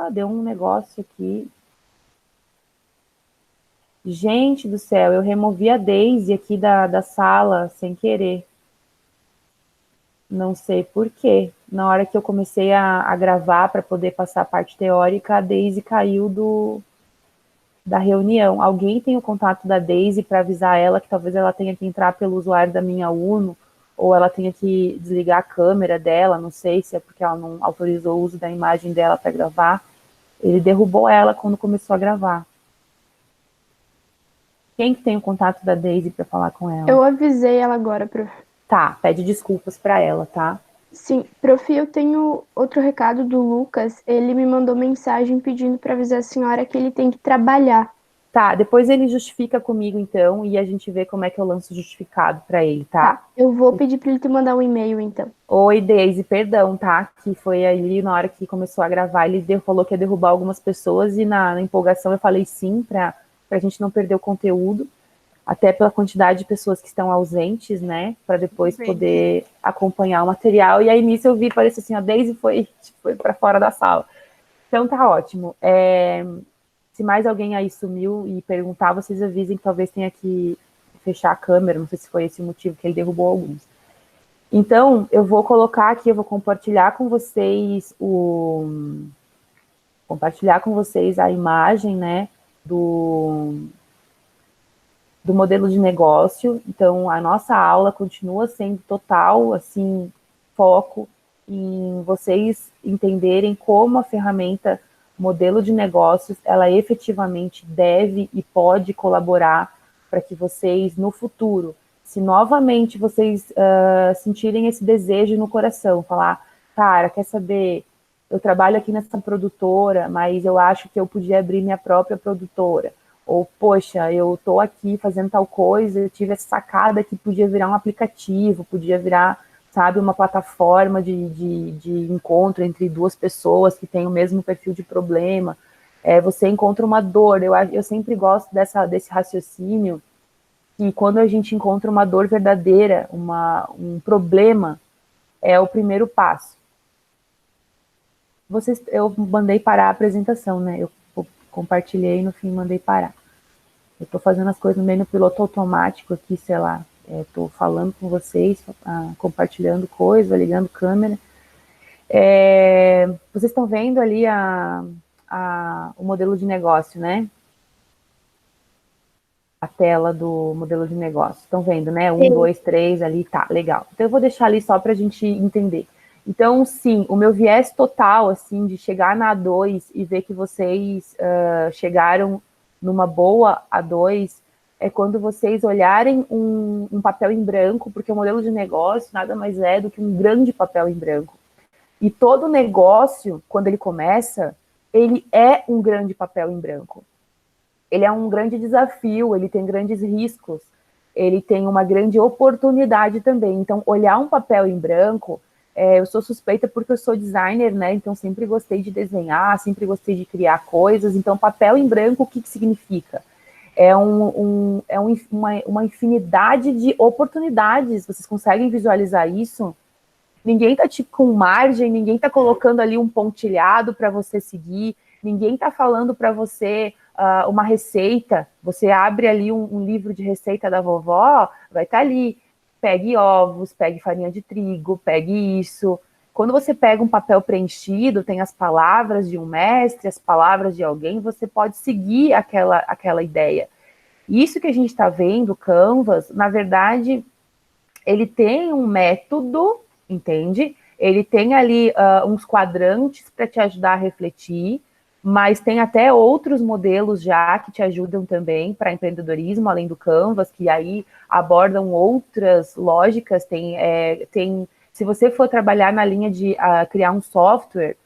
Opa, deu um negócio aqui. Gente do céu, eu removi a Daisy aqui da sala sem querer. Não sei por quê. Na hora que eu comecei a gravar para poder passar a parte teórica, a Daisy caiu da reunião. Alguém tem o contato da Daisy para avisar ela que talvez ela tenha que entrar pelo usuário da minha Uno, ou ela tenha que desligar a câmera dela, não sei se é porque ela não autorizou o uso da imagem dela para gravar. Ele derrubou ela quando começou a gravar. Quem que tem o contato da Daisy para falar com ela? Eu avisei ela agora, prof. Tá, pede desculpas para ela, tá? Sim, prof, eu tenho outro recado do Lucas. Ele me mandou mensagem pedindo para avisar a senhora que ele tem que trabalhar. Tá, depois ele justifica comigo então e a gente vê como é que eu lanço justificado para ele, tá? Tá, eu vou pedir para ele te mandar um e-mail, então. Oi, Daisy, perdão, tá? Que foi ali na hora que começou a gravar, ele falou que ia derrubar algumas pessoas e na empolgação eu falei sim para a gente não perder o conteúdo, até pela quantidade de pessoas que estão ausentes, né? Para depois poder acompanhar o material. E aí nisso eu vi, parecia assim, a Daisy foi para fora da sala. Então tá ótimo. Se mais alguém aí sumiu e perguntar, vocês avisem que talvez tenha que fechar a câmera, não sei se foi esse o motivo que ele derrubou alguns. Então, eu vou colocar aqui, eu vou compartilhar com vocês a imagem, né, do modelo de negócio. Então, a nossa aula continua sendo total, assim, foco em vocês entenderem como a ferramenta modelo de negócios, ela efetivamente deve e pode colaborar para que vocês, no futuro, se novamente vocês sentirem esse desejo no coração, falar, cara, quer saber, eu trabalho aqui nessa produtora, mas eu acho que eu podia abrir minha própria produtora. Ou, poxa, eu estou aqui fazendo tal coisa, eu tive essa sacada que podia virar um aplicativo, podia virar, sabe, uma plataforma de encontro entre duas pessoas que têm o mesmo perfil de problema. Você encontra uma dor. Eu sempre gosto desse raciocínio que quando a gente encontra uma dor verdadeira, um problema, é o primeiro passo. Eu mandei parar a apresentação, né? Eu compartilhei e no fim mandei parar. Eu estou fazendo as coisas meio no piloto automático aqui, sei lá. Estou falando com vocês, compartilhando coisa, ligando câmera. Vocês estão vendo ali o modelo de negócio, né? A tela do modelo de negócio. Estão vendo, né? Um, Sim. dois, três, ali, tá, legal. Então eu vou deixar ali só para a gente entender. Então, sim, o meu viés total, assim, de chegar na A2 e ver que vocês chegaram numa boa A2, é quando vocês olharem um papel em branco, porque o modelo de negócio nada mais é do que um grande papel em branco. E todo negócio, quando ele começa, ele é um grande papel em branco. Ele é um grande desafio, ele tem grandes riscos, ele tem uma grande oportunidade também. Então, olhar um papel em branco, eu sou suspeita porque eu sou designer, né? Então, sempre gostei de desenhar, sempre gostei de criar coisas. Então, papel em branco, o que significa? Uma infinidade de oportunidades. Vocês conseguem visualizar isso? Ninguém tá tipo com margem, ninguém tá colocando ali um pontilhado para você seguir, ninguém tá falando para você uma receita. Você abre ali um livro de receita da vovó, vai estar ali, pegue ovos, pegue farinha de trigo, pegue isso. Quando você pega um papel preenchido, tem as palavras de um mestre, as palavras de alguém, você pode seguir aquela ideia. Isso que a gente está vendo, Canvas, na verdade, ele tem um método, entende? Ele tem ali uns quadrantes para te ajudar a refletir, mas tem até outros modelos já que te ajudam também para empreendedorismo, além do Canvas, que aí abordam outras lógicas. Se você for trabalhar na linha de criar um software,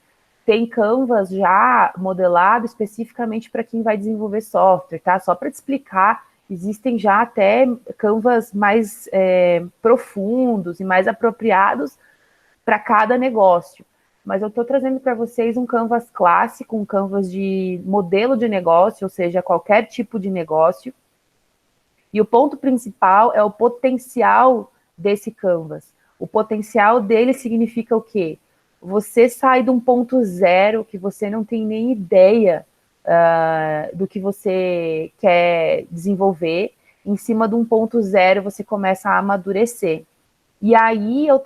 tem Canvas já modelado especificamente para quem vai desenvolver software, tá? Só para te explicar, existem já até Canvas mais profundos e mais apropriados para cada negócio. Mas eu estou trazendo para vocês um Canvas clássico, um Canvas de modelo de negócio, ou seja, qualquer tipo de negócio. E o ponto principal é o potencial desse Canvas. O potencial dele significa o quê? você sai de um ponto zero que você não tem nem ideia do que você quer desenvolver. Em cima de um ponto zero, você começa a amadurecer. E aí eu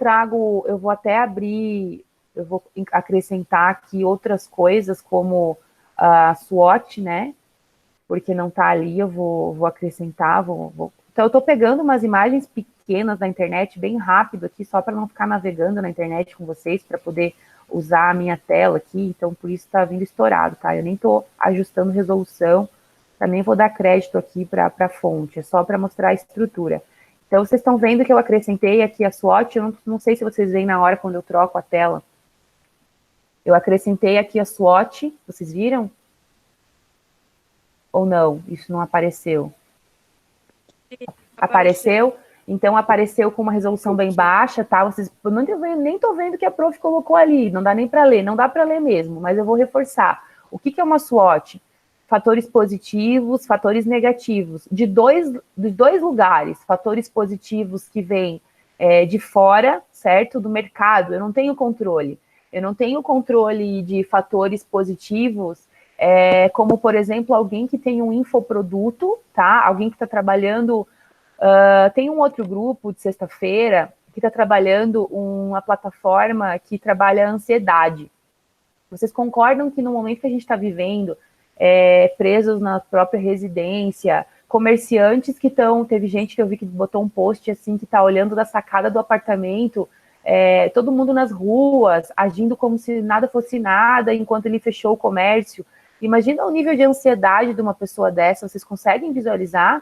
vou até abrir, eu vou acrescentar aqui outras coisas, como a SWOT, né? Porque não está ali, eu vou acrescentar. Então, eu estou pegando umas imagens pequenas da internet, bem rápido aqui, só para não ficar navegando na internet com vocês, para poder usar a minha tela aqui. Então, por isso está vindo estourado, tá? Eu nem estou ajustando resolução, também vou dar crédito aqui para a fonte, é só para mostrar a estrutura. Então, vocês estão vendo que eu acrescentei aqui a SWOT, eu não sei se vocês veem na hora quando eu troco a tela. Eu acrescentei aqui a SWOT, vocês viram? Ou não? Isso não apareceu? Apareceu? Então, apareceu com uma resolução bem baixa, tá? Vocês nem estou vendo que a prof colocou ali, não dá nem para ler, não dá para ler mesmo, mas eu vou reforçar. O que é uma SWOT? Fatores positivos, fatores negativos, de dois lugares, fatores positivos que vêm de fora, certo? Do mercado, eu não tenho controle. Eu não tenho controle de fatores positivos, como, por exemplo, alguém que tem um infoproduto, tá? Alguém que está trabalhando... tem um outro grupo de sexta-feira que está trabalhando uma plataforma que trabalha a ansiedade. Vocês concordam que no momento que a gente está vivendo, presos na própria residência, comerciantes que estão... Teve gente que eu vi que botou um post assim, que está olhando da sacada do apartamento, todo mundo nas ruas, agindo como se nada fosse nada, enquanto ele fechou o comércio. Imagina o nível de ansiedade de uma pessoa dessa, vocês conseguem visualizar?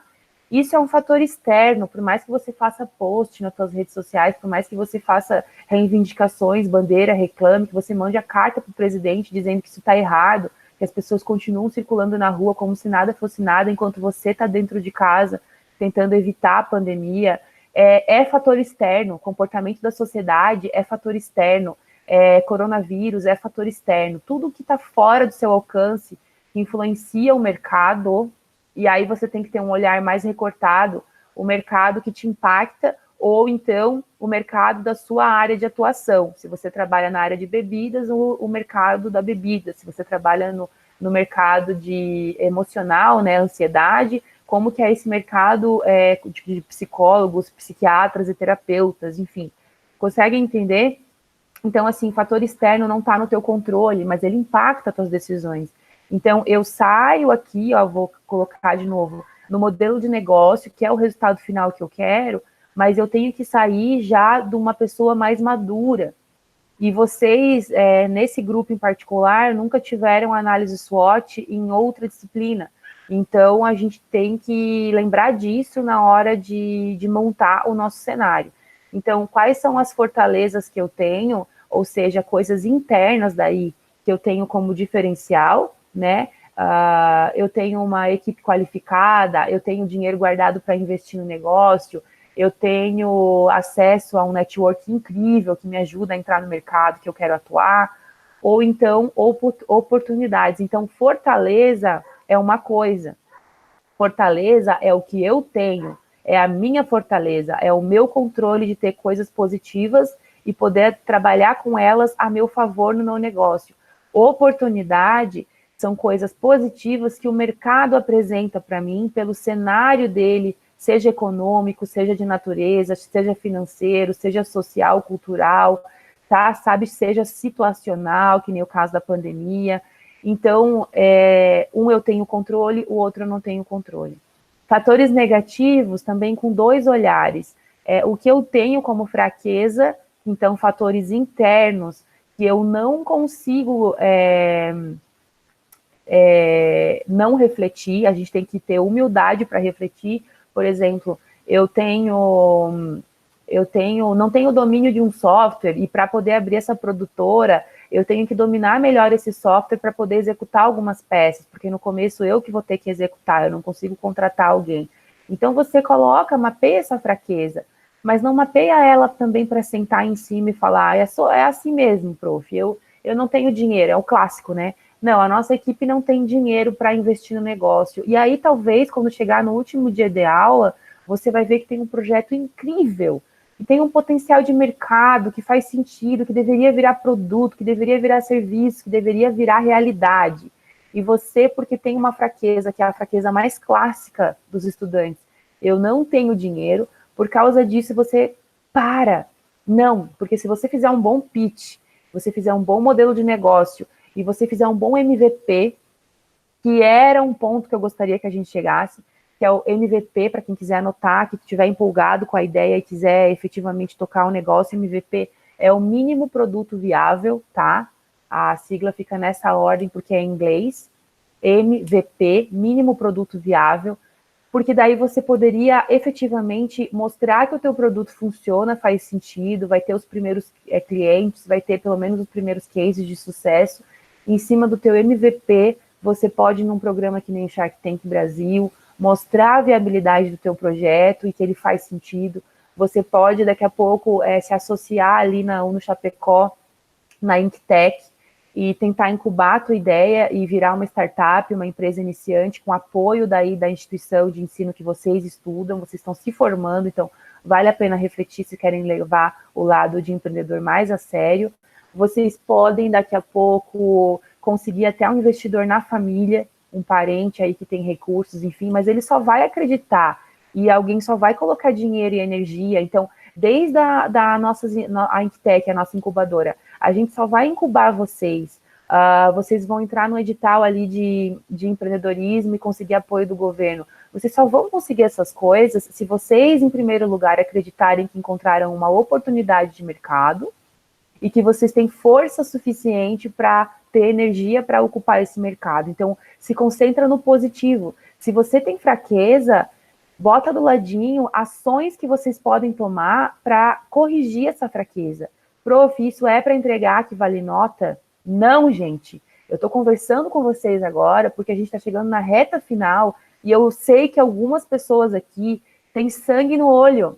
Isso é um fator externo, por mais que você faça post nas suas redes sociais, por mais que você faça reivindicações, bandeira, reclame, que você mande a carta para o presidente dizendo que isso está errado, que as pessoas continuam circulando na rua como se nada fosse nada, enquanto você está dentro de casa tentando evitar a pandemia, é fator externo, comportamento da sociedade é fator externo, coronavírus é fator externo, tudo que está fora do seu alcance, que influencia o mercado, e aí você tem que ter um olhar mais recortado, o mercado que te impacta, ou então o mercado da sua área de atuação. Se você trabalha na área de bebidas, o mercado da bebida. Se você trabalha no mercado de emocional, né, ansiedade, como que é esse mercado de psicólogos, psiquiatras e terapeutas, enfim. Consegue entender? Então, assim, fator externo não está no teu controle, mas ele impacta as tuas decisões. Então, eu saio aqui, ó, vou colocar de novo, no modelo de negócio, que é o resultado final que eu quero, mas eu tenho que sair já de uma pessoa mais madura. E vocês, nesse grupo em particular, nunca tiveram análise SWOT em outra disciplina. Então, a gente tem que lembrar disso na hora de montar o nosso cenário. Então, quais são as fortalezas que eu tenho, ou seja, coisas internas daí que eu tenho como diferencial, né? Eu tenho uma equipe qualificada, eu tenho dinheiro guardado para investir no negócio, eu tenho acesso a um network incrível que me ajuda a entrar no mercado que eu quero atuar, ou então oportunidades. Então, fortaleza é uma coisa, fortaleza é o que eu tenho, é a minha fortaleza, é o meu controle de ter coisas positivas e poder trabalhar com elas a meu favor no meu negócio. Oportunidade são coisas positivas que o mercado apresenta para mim pelo cenário dele, seja econômico, seja de natureza, seja financeiro, seja social, cultural, tá? Sabe, seja situacional, que nem o caso da pandemia. Então, um eu tenho controle, o outro eu não tenho controle. Fatores negativos também com dois olhares. O que eu tenho como fraqueza, então fatores internos que eu não consigo não refletir, a gente tem que ter humildade para refletir. Por exemplo, não tenho domínio de um software e para poder abrir essa produtora, eu tenho que dominar melhor esse software para poder executar algumas peças, porque no começo eu que vou ter que executar, eu não consigo contratar alguém. Então você mapeia essa fraqueza, mas não mapeia ela também para sentar em cima e falar, é assim mesmo, prof, eu não tenho dinheiro, é o clássico, né? Não, a nossa equipe não tem dinheiro para investir no negócio. E aí, talvez, quando chegar no último dia de aula, você vai ver que tem um projeto incrível, que tem um potencial de mercado, que faz sentido, que deveria virar produto, que deveria virar serviço, que deveria virar realidade. E você, porque tem uma fraqueza, que é a fraqueza mais clássica dos estudantes, eu não tenho dinheiro, por causa disso você para. Não, porque se você fizer um bom pitch, você fizer um bom modelo de negócio e você fizer um bom MVP, que era um ponto que eu gostaria que a gente chegasse, que é o MVP, para quem quiser anotar, que estiver empolgado com a ideia e quiser efetivamente tocar o negócio, MVP é o mínimo produto viável, tá? A sigla fica nessa ordem porque é em inglês, MVP, mínimo produto viável, porque daí você poderia efetivamente mostrar que o teu produto funciona, faz sentido, vai ter os primeiros clientes, vai ter pelo menos os primeiros cases de sucesso. Em cima do teu MVP, você pode, num programa que nem Shark Tank Brasil, mostrar a viabilidade do teu projeto e que ele faz sentido. Você pode, daqui a pouco, se associar ali no Chapecó, na Inktech, e tentar incubar a tua ideia e virar uma startup, uma empresa iniciante, com apoio daí da instituição de ensino que vocês estudam, vocês estão se formando, então vale a pena refletir se querem levar o lado de empreendedor mais a sério. Vocês podem, daqui a pouco, conseguir até um investidor na família, um parente aí que tem recursos, enfim, mas ele só vai acreditar e alguém só vai colocar dinheiro e energia. Então, desde a Inktech, a nossa incubadora, a gente só vai incubar vocês. Vocês vão entrar no edital ali de empreendedorismo e conseguir apoio do governo. Vocês só vão conseguir essas coisas se vocês, em primeiro lugar, acreditarem que encontraram uma oportunidade de mercado e que vocês têm força suficiente para ter energia para ocupar esse mercado. Então, se concentra no positivo. Se você tem fraqueza, bota do ladinho ações que vocês podem tomar para corrigir essa fraqueza. Prof, isso é para entregar que vale nota? Não, gente. Eu estou conversando com vocês agora porque a gente está chegando na reta final e eu sei que algumas pessoas aqui têm sangue no olho.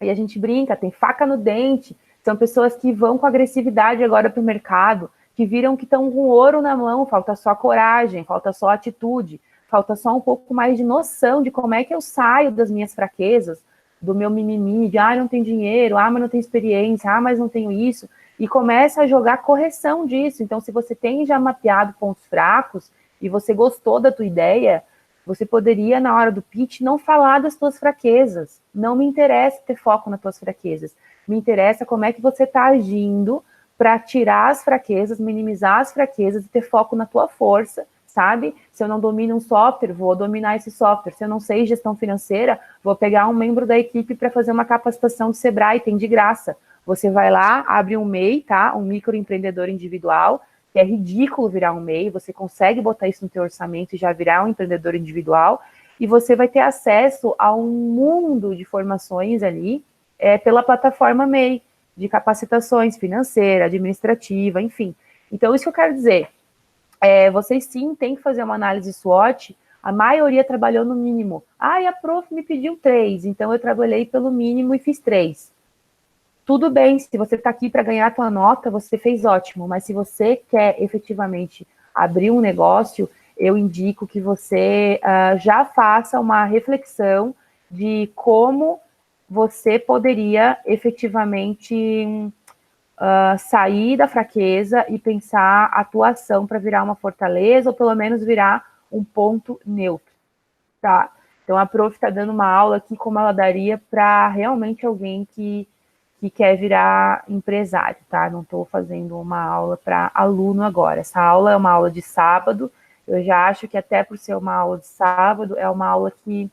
E a gente brinca, tem faca no dente. São pessoas que vão com agressividade agora para o mercado, que viram que estão com ouro na mão, falta só coragem, falta só atitude, falta só um pouco mais de noção de como é que eu saio das minhas fraquezas, do meu mimimi, de não tenho dinheiro, mas não tenho experiência, mas não tenho isso, e começa a jogar correção disso. Então, se você tem já mapeado pontos fracos e você gostou da tua ideia, você poderia, na hora do pitch, não falar das tuas fraquezas. Não me interessa ter foco nas tuas fraquezas. Me interessa como é que você está agindo para tirar as fraquezas, minimizar as fraquezas e ter foco na tua força, sabe? Se eu não domino um software, vou dominar esse software. Se eu não sei gestão financeira, vou pegar um membro da equipe para fazer uma capacitação do Sebrae, tem de graça. Você vai lá, abre um MEI, tá? Um microempreendedor individual, que é ridículo virar um MEI, você consegue botar isso no teu orçamento e já virar um empreendedor individual, e você vai ter acesso a um mundo de formações ali, pela plataforma MEI, de capacitações financeira, administrativa, enfim. Então, isso que eu quero dizer, vocês sim têm que fazer uma análise SWOT, a maioria trabalhou no mínimo. E a prof me pediu 3, então eu trabalhei pelo mínimo e fiz 3. Tudo bem, se você está aqui para ganhar a tua nota, você fez ótimo, mas se você quer efetivamente abrir um negócio, eu indico que você já faça uma reflexão de como você poderia efetivamente sair da fraqueza e pensar a tua ação para virar uma fortaleza ou pelo menos virar um ponto neutro, tá? Então a prof está dando uma aula aqui como ela daria para realmente alguém que quer virar empresário, tá? Não estou fazendo uma aula para aluno agora. Essa aula é uma aula de sábado. Eu já acho que até por ser uma aula de sábado, é uma aula que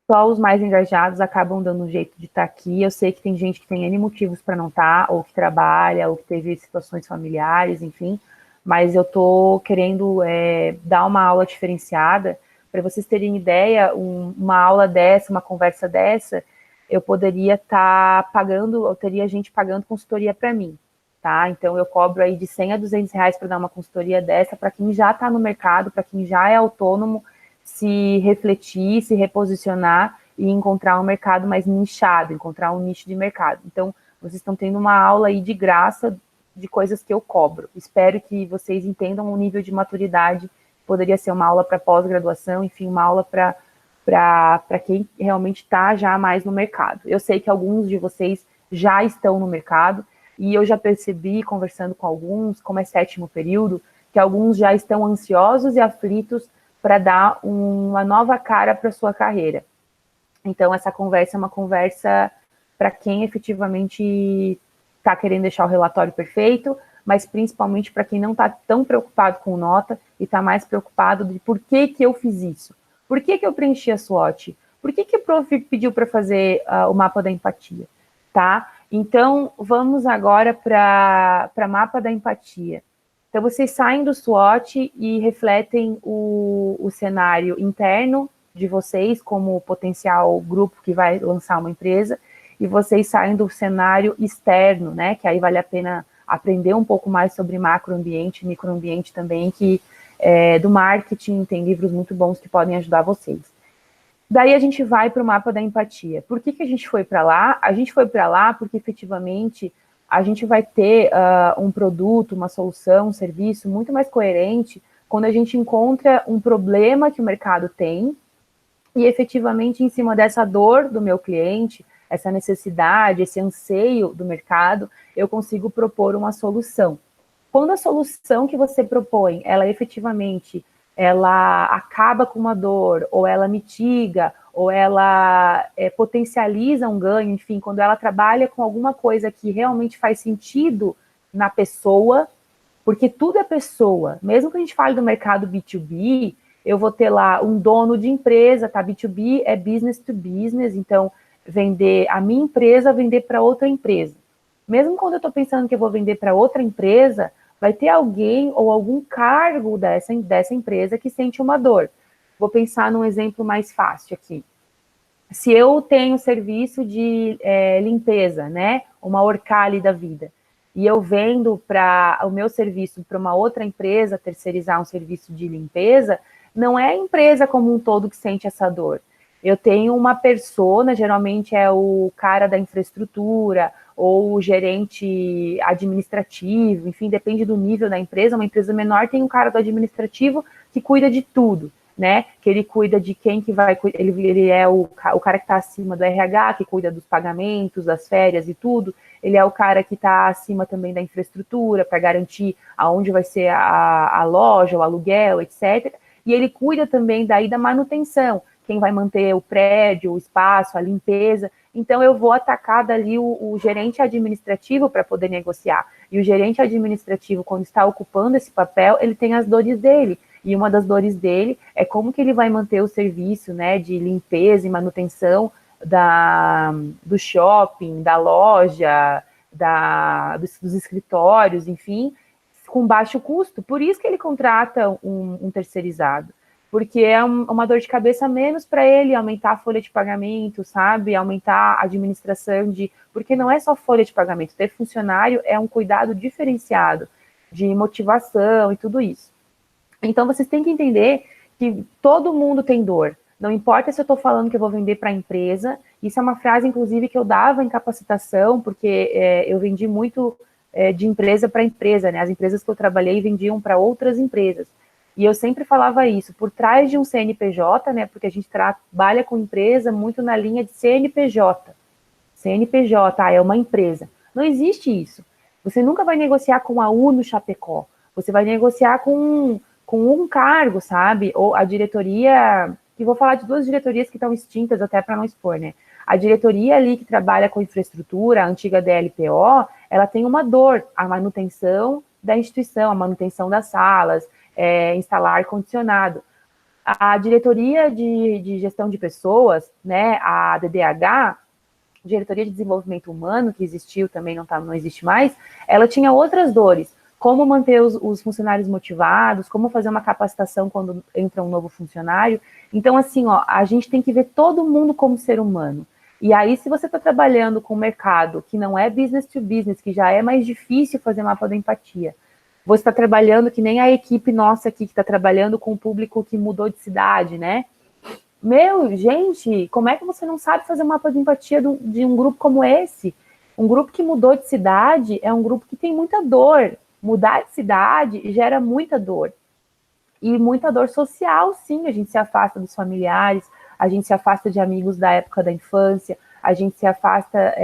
só os mais engajados acabam dando um jeito de estar aqui. Eu sei que tem gente que tem N motivos para não estar, ou que trabalha, ou que teve situações familiares, enfim. Mas eu estou querendo dar uma aula diferenciada. Para vocês terem ideia, uma aula dessa, uma conversa dessa, eu poderia estar pagando, eu teria gente pagando consultoria para mim, tá? Então eu cobro aí de 100 a 200 reais para dar uma consultoria dessa para quem já está no mercado, para quem já é autônomo, se refletir, se reposicionar e encontrar um mercado mais nichado, encontrar um nicho de mercado. Então vocês estão tendo uma aula aí de graça de coisas que eu cobro. Espero que vocês entendam o nível de maturidade. Poderia ser uma aula para pós-graduação, enfim, uma aula para para quem realmente está já mais no mercado. Eu sei que alguns de vocês já estão no mercado, e eu já percebi, conversando com alguns, como é 7º período, que alguns já estão ansiosos e aflitos para dar uma nova cara para a sua carreira. Então, essa conversa é uma conversa para quem efetivamente está querendo deixar o relatório perfeito, mas principalmente para quem não está tão preocupado com nota e está mais preocupado de por que eu fiz isso. Por que eu preenchi a SWOT? Por que o prof pediu para fazer o mapa da empatia? Tá? Então, vamos agora para mapa da empatia. Então, vocês saem do SWOT e refletem o cenário interno de vocês como potencial grupo que vai lançar uma empresa, e vocês saem do cenário externo, né? Que aí vale a pena aprender um pouco mais sobre macroambiente e microambiente também, que do marketing tem livros muito bons que podem ajudar vocês. Daí a gente vai para o mapa da empatia. Por que a gente foi para lá? A gente foi para lá porque efetivamente a gente vai ter um produto, uma solução, um serviço muito mais coerente quando a gente encontra um problema que o mercado tem e efetivamente em cima dessa dor do meu cliente, essa necessidade, esse anseio do mercado, eu consigo propor uma solução. Quando a solução que você propõe, ela efetivamente ela acaba com uma dor, ou ela mitiga, ou ela potencializa um ganho, enfim, quando ela trabalha com alguma coisa que realmente faz sentido na pessoa, porque tudo é pessoa. Mesmo que a gente fale do mercado B2B, eu vou ter lá um dono de empresa, tá? B2B é business to business, então vender a minha empresa, vender para outra empresa. Mesmo quando eu estou pensando que eu vou vender para outra empresa, vai ter alguém ou algum cargo dessa empresa que sente uma dor. Vou pensar num exemplo mais fácil aqui. Se eu tenho serviço de limpeza, né, uma Orcali da vida, e eu vendo o meu serviço para uma outra empresa, terceirizar um serviço de limpeza, não é a empresa como um todo que sente essa dor. Eu tenho uma persona, geralmente é o cara da infraestrutura, ou o gerente administrativo, enfim, depende do nível da empresa. Uma empresa menor tem um cara do administrativo que cuida de tudo, né? Que ele cuida de quem que vai, ele é o cara que está acima do RH, que cuida dos pagamentos, das férias e tudo. Ele é o cara que está acima também da infraestrutura para garantir aonde vai ser a loja, o aluguel, etc. E ele cuida também daí da manutenção, quem vai manter o prédio, o espaço, a limpeza. Então, eu vou atacar dali o gerente administrativo para poder negociar. E o gerente administrativo, quando está ocupando esse papel, ele tem as dores dele. E uma das dores dele é como que ele vai manter o serviço, né, de limpeza e manutenção do shopping, da loja, dos escritórios, enfim, com baixo custo. Por isso que ele contrata um terceirizado. Porque é uma dor de cabeça menos para ele aumentar a folha de pagamento, sabe? Aumentar a administração Porque não é só folha de pagamento, ter funcionário é um cuidado diferenciado de motivação e tudo isso. Então, vocês têm que entender que todo mundo tem dor. Não importa se eu estou falando que eu vou vender para a empresa, isso é uma frase, inclusive, que eu dava em capacitação, porque eu vendi muito de empresa para empresa, né? As empresas que eu trabalhei vendiam para outras empresas. E eu sempre falava isso, por trás de um CNPJ, né, porque a gente trabalha com empresa muito na linha de CNPJ. CNPJ, é uma empresa. Não existe isso. Você nunca vai negociar com a Uno Chapecó. Você vai negociar com um cargo, sabe? Ou a diretoria, que vou falar de 2 diretorias que estão extintas até para não expor, né? A diretoria ali que trabalha com infraestrutura, a antiga DLPO, ela tem uma dor, a manutenção da instituição, a manutenção das salas, instalar ar-condicionado. A diretoria de gestão de pessoas, né, a DDH, Diretoria de Desenvolvimento Humano, que existiu também, não existe mais, ela tinha outras dores, como manter os funcionários motivados, como fazer uma capacitação quando entra um novo funcionário. Então, assim, a gente tem que ver todo mundo como ser humano. E aí, se você está trabalhando com um mercado que não é business to business, que já é mais difícil fazer mapa da empatia, você está trabalhando que nem a equipe nossa aqui, que está trabalhando com o público que mudou de cidade, né? Gente, como é que você não sabe fazer um mapa de empatia de um grupo como esse? Um grupo que mudou de cidade é um grupo que tem muita dor. Mudar de cidade gera muita dor. E muita dor social, sim, a gente se afasta dos familiares, a gente se afasta de amigos da época da infância, a gente se afasta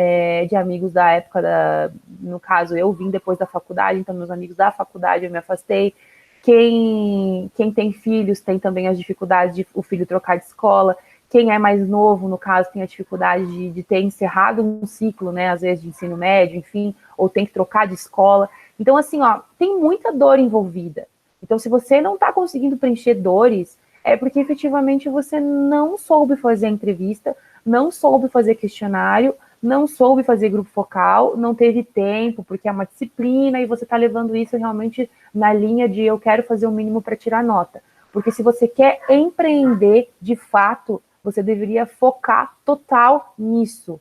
de amigos da época no caso, eu vim depois da faculdade, então meus amigos da faculdade eu me afastei. Quem tem filhos tem também as dificuldades de o filho trocar de escola. Quem é mais novo, no caso, tem a dificuldade de ter encerrado um ciclo, né, às vezes de ensino médio, enfim, ou tem que trocar de escola. Então, assim, ó, tem muita dor envolvida. Então, se você não está conseguindo preencher dores, é porque efetivamente você não soube fazer a entrevista, não soube fazer questionário, não soube fazer grupo focal, não teve tempo, porque é uma disciplina e você está levando isso realmente na linha de eu quero fazer o mínimo para tirar nota. Porque se você quer empreender de fato, você deveria focar total nisso.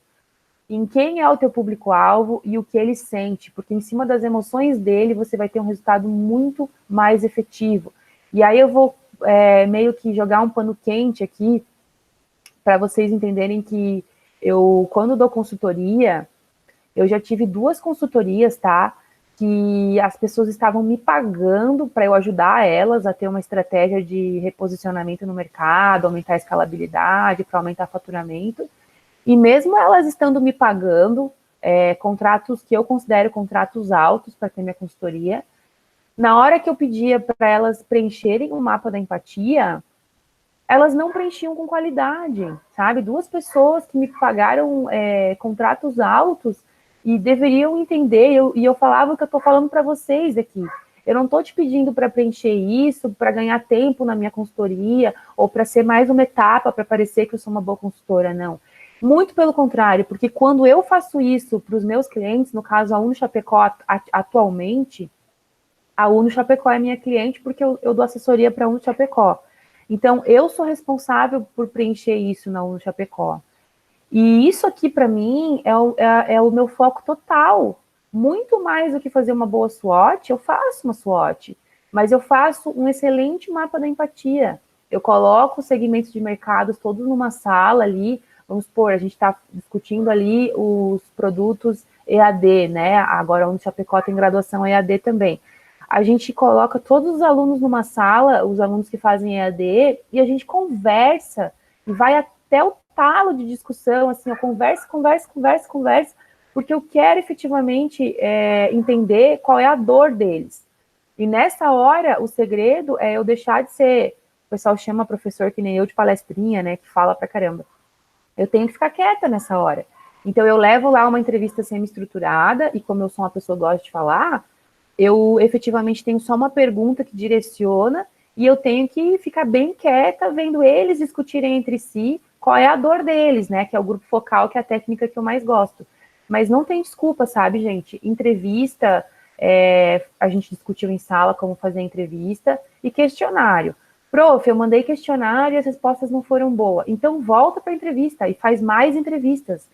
Em quem é o teu público-alvo e o que ele sente, porque em cima das emoções dele você vai ter um resultado muito mais efetivo. E aí eu vou meio que jogar um pano quente aqui para vocês entenderem que eu, quando dou consultoria, eu já tive 2 consultorias, tá? Que as pessoas estavam me pagando para eu ajudar elas a ter uma estratégia de reposicionamento no mercado, aumentar a escalabilidade, para aumentar o faturamento. E mesmo elas estando me pagando contratos que eu considero contratos altos para ter minha consultoria, na hora que eu pedia para elas preencherem o mapa da empatia, elas não preenchiam com qualidade, sabe? 2 pessoas que me pagaram contratos altos e deveriam entender, e eu falava o que eu estou falando para vocês aqui. Eu não estou te pedindo para preencher isso, para ganhar tempo na minha consultoria, ou para ser mais uma etapa, para parecer que eu sou uma boa consultora, não. Muito pelo contrário, porque quando eu faço isso para os meus clientes, no caso a Uno Chapecó atualmente, a Uno Chapecó é minha cliente porque eu dou assessoria para a Uno Chapecó. Então, eu sou responsável por preencher isso na Uno Chapecó. E isso aqui, para mim, é o meu foco total. Muito mais do que fazer uma boa SWOT, eu faço uma SWOT, mas eu faço um excelente mapa da empatia. Eu coloco os segmentos de mercados todos numa sala ali, vamos supor, a gente está discutindo ali os produtos EAD, né? Agora, onde Chapecó tem graduação EAD também. A gente coloca todos os alunos numa sala, os alunos que fazem EAD, e a gente conversa, e vai até o talo de discussão, assim, eu converso, porque eu quero efetivamente entender qual é a dor deles. E nessa hora, o segredo é eu deixar de ser, o pessoal chama professor que nem eu de palestrinha, né, que fala pra caramba. Eu tenho que ficar quieta nessa hora. Então, eu levo lá uma entrevista semi-estruturada, e como eu sou uma pessoa que gosta de falar, eu efetivamente tenho só uma pergunta que direciona, e eu tenho que ficar bem quieta, vendo eles discutirem entre si qual é a dor deles, né? Que é o grupo focal, que é a técnica que eu mais gosto. Mas não tem desculpa, sabe, gente? Entrevista, a gente discutiu em sala como fazer entrevista, e questionário. Prof, eu mandei questionário e as respostas não foram boas. Então, volta para a entrevista e faz mais entrevistas.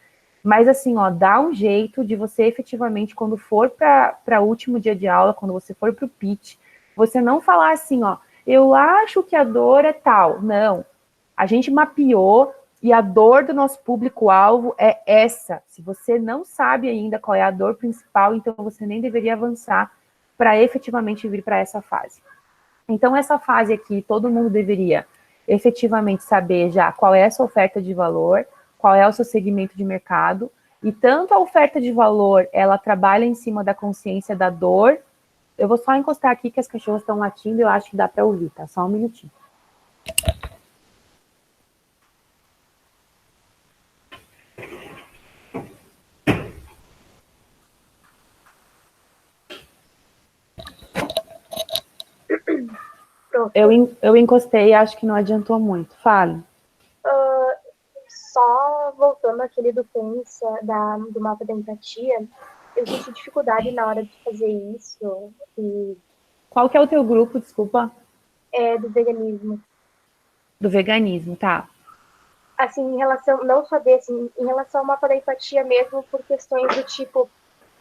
Mas, assim, ó, dá um jeito de você efetivamente, quando for para o último dia de aula, quando você for para o pitch, você não falar assim, ó, eu acho que a dor é tal. Não. A gente mapeou e a dor do nosso público-alvo é essa. Se você não sabe ainda qual é a dor principal, então você nem deveria avançar para efetivamente vir para essa fase. Então, essa fase aqui, todo mundo deveria efetivamente saber já qual é a sua oferta de valor, qual é o seu segmento de mercado, e tanto a oferta de valor, ela trabalha em cima da consciência da dor. Eu vou só encostar aqui que as cachorras estão latindo, eu acho que dá para ouvir, tá? Só um minutinho. Eu encostei, acho que não adiantou muito. Fale. Só voltando àquele do Pensa, do mapa da empatia, eu senti dificuldade na hora de fazer isso. Qual que é o teu grupo, desculpa? É do veganismo. Do veganismo, tá. Assim, em relação, não só desse, em relação ao mapa da empatia mesmo, por questões do tipo,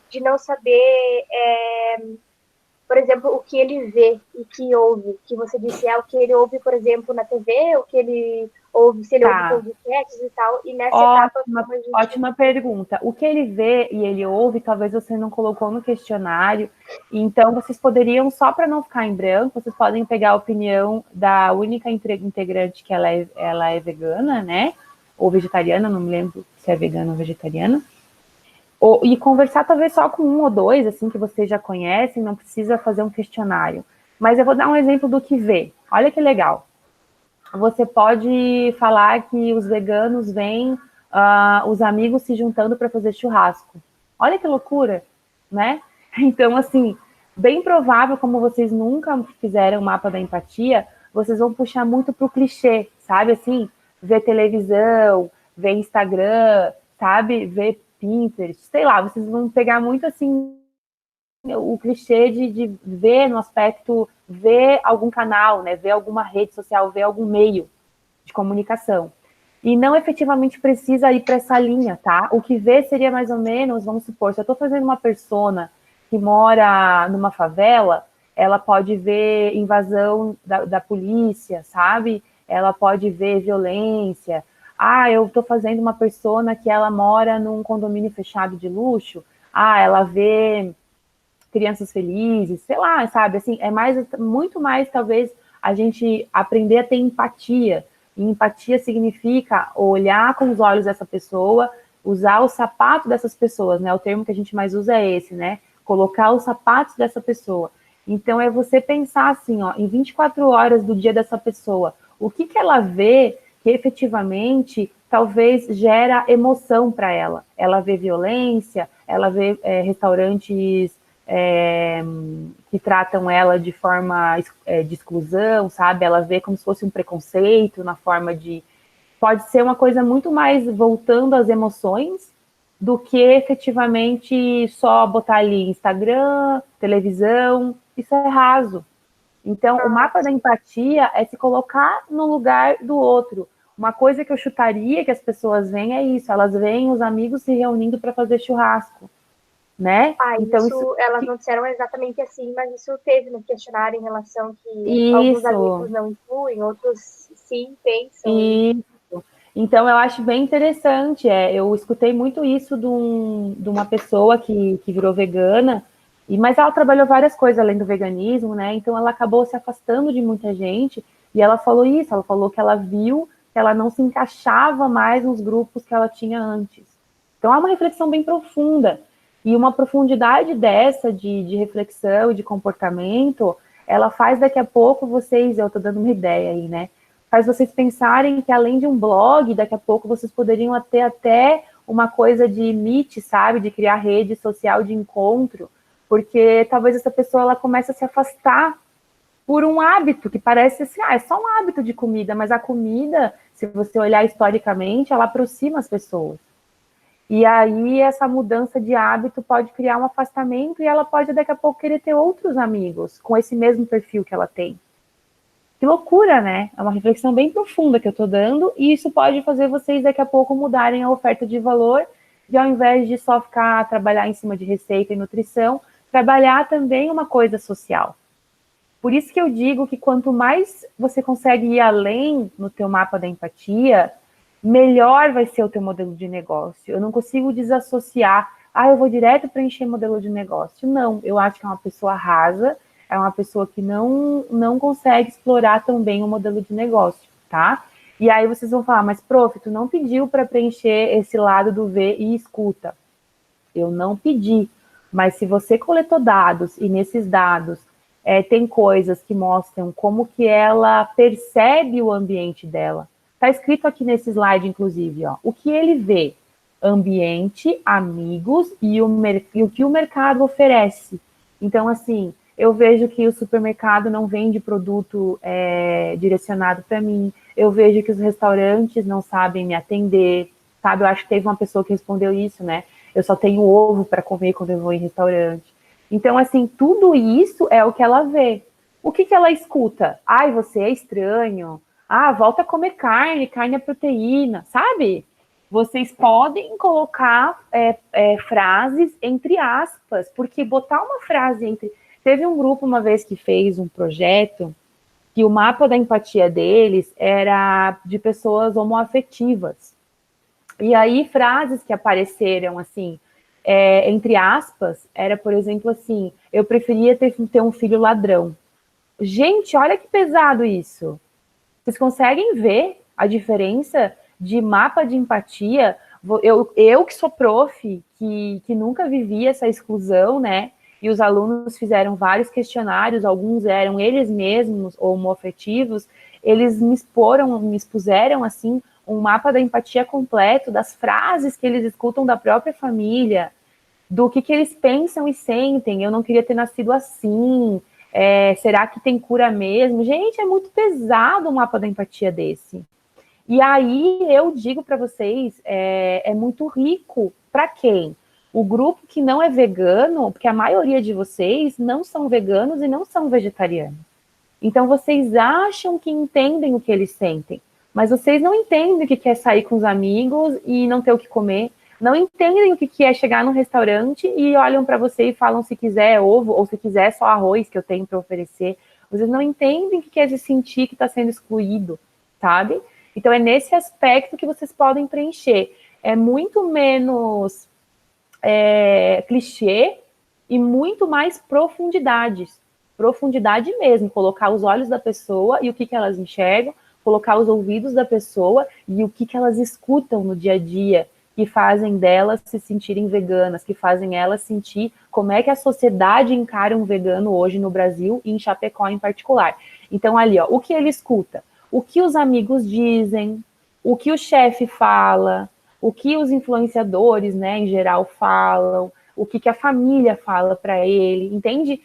de não saber por exemplo, o que ele vê e que ouve, que você disse é o que ele ouve, por exemplo, na TV, o que ele ouve, se ele ouve Tá. podcasts e tal, e nessa etapa, Ótima, como a gente... ótima pergunta. O que ele vê e ele ouve, talvez você não colocou no questionário, então vocês poderiam, só para não ficar em branco, vocês podem pegar a opinião da única integrante que ela é vegana, né? Ou vegetariana, não me lembro se é vegana ou vegetariana. E conversar talvez só com um ou dois, assim, que vocês já conhecem, não precisa fazer um questionário. Mas eu vou dar um exemplo do que vê. Olha que legal. Você pode falar que os veganos veem os amigos se juntando para fazer churrasco. Olha que loucura, né? Então, assim, bem provável, como vocês nunca fizeram o mapa da empatia, vocês vão puxar muito pro clichê, sabe? Assim, ver televisão, ver Instagram, sabe? Ver Pinterest, sei lá, vocês vão pegar muito, assim, o clichê de ver no aspecto, ver algum canal, né? Ver alguma rede social, ver algum meio de comunicação. E não efetivamente precisa ir para essa linha, tá? O que vê seria mais ou menos, vamos supor, se eu estou fazendo uma persona que mora numa favela, ela pode ver invasão da polícia, sabe? Ela pode ver violência. Ah, eu estou fazendo uma persona que ela mora num condomínio fechado de luxo. Ah, ela vê crianças felizes, sei lá, sabe? Assim, é muito mais, talvez, a gente aprender a ter empatia. E empatia significa olhar com os olhos dessa pessoa, usar o sapato dessas pessoas, né? O termo que a gente mais usa é esse, né? Colocar os sapatos dessa pessoa. Então, é você pensar assim, ó, em 24 horas do dia dessa pessoa, o que ela vê que efetivamente talvez gera emoção para ela. Ela vê violência, ela vê restaurantes que tratam ela de forma de exclusão, sabe? Ela vê como se fosse um preconceito na forma de... Pode ser uma coisa muito mais voltando às emoções do que efetivamente só botar ali Instagram, televisão. Isso é raso. Então, o mapa da empatia é se colocar no lugar do outro. Uma coisa que eu chutaria que as pessoas veem é isso, elas veem os amigos se reunindo para fazer churrasco, né? Então, isso elas não disseram exatamente assim, mas isso teve no questionário em relação que alguns isso, amigos não incluem, outros sim pensam. isso. Então, eu acho bem interessante. Eu escutei muito isso de uma pessoa que virou vegana, mas ela trabalhou várias coisas além do veganismo, né? Então, ela acabou se afastando de muita gente, e ela falou isso, ela falou que ela viu que ela não se encaixava mais nos grupos que ela tinha antes. Então, é uma reflexão bem profunda. E uma profundidade dessa de reflexão e de comportamento, ela faz daqui a pouco vocês, eu estou dando uma ideia aí, né? Faz vocês pensarem que além de um blog, daqui a pouco vocês poderiam ter até uma coisa de meet, sabe? De criar rede social de encontro, porque talvez essa pessoa ela comece a se afastar por um hábito que parece assim, é só um hábito de comida, mas a comida, se você olhar historicamente, ela aproxima as pessoas. E aí essa mudança de hábito pode criar um afastamento e ela pode daqui a pouco querer ter outros amigos com esse mesmo perfil que ela tem. Que loucura, né? É uma reflexão bem profunda que eu estou dando e isso pode fazer vocês daqui a pouco mudarem a oferta de valor e ao invés de só ficar trabalhar em cima de receita e nutrição, trabalhar também uma coisa social. Por isso que eu digo que quanto mais você consegue ir além no teu mapa da empatia, melhor vai ser o teu modelo de negócio. Eu não consigo desassociar, eu vou direto preencher modelo de negócio. Não, eu acho que é uma pessoa rasa, é uma pessoa que não consegue explorar tão bem o modelo de negócio, tá? E aí vocês vão falar, mas prof, tu não pediu para preencher esse lado do ver e escuta. Eu não pedi, mas se você coletou dados e nesses dados tem coisas que mostram como que ela percebe o ambiente dela. Está escrito aqui nesse slide, inclusive, ó, o que ele vê, ambiente, amigos e o que o mercado oferece. Então, assim, eu vejo que o supermercado não vende produto direcionado para mim, eu vejo que os restaurantes não sabem me atender, sabe? Eu acho que teve uma pessoa que respondeu isso, né? Eu só tenho ovo para comer quando eu vou em restaurante. Então, assim, tudo isso é o que ela vê. O que ela escuta? Ai, você é estranho. Volta a comer carne, carne é proteína, sabe? Vocês podem colocar frases entre aspas, porque botar uma frase entre... Teve um grupo uma vez que fez um projeto que o mapa da empatia deles era de pessoas homoafetivas. E aí, frases que apareceram, assim, entre aspas, era, por exemplo, assim, eu preferia ter um filho ladrão. Gente, olha que pesado isso. Vocês conseguem ver a diferença de mapa de empatia? Eu que sou prof, que nunca vivi essa exclusão, né? E os alunos fizeram vários questionários, alguns eram eles mesmos homoafetivos, eles me expuseram, assim, um mapa da empatia completo, das frases que eles escutam da própria família, do que eles pensam e sentem. Eu não queria ter nascido assim. Será que tem cura mesmo? Gente, é muito pesado um mapa da empatia desse. E aí eu digo para vocês, é muito rico. Para quem? O grupo que não é vegano, porque a maioria de vocês não são veganos e não são vegetarianos. Então vocês acham que entendem o que eles sentem, mas vocês não entendem o que é sair com os amigos e não ter o que comer, não entendem o que é chegar num restaurante e olham para você e falam se quiser ovo ou se quiser só arroz que eu tenho para oferecer. Vocês não entendem o que é se sentir que está sendo excluído, sabe? Então é nesse aspecto que vocês podem preencher. É muito menos clichê e muito mais profundidades. Profundidade mesmo, colocar os olhos da pessoa e o que elas enxergam, colocar os ouvidos da pessoa e o que elas escutam no dia a dia, que fazem delas se sentirem veganas, que fazem elas sentir como é que a sociedade encara um vegano hoje no Brasil e em Chapecó em particular. Então ali, ó, o que ele escuta, o que os amigos dizem, o que o chefe fala, o que os influenciadores, né, em geral falam, o que a família fala para ele, entende?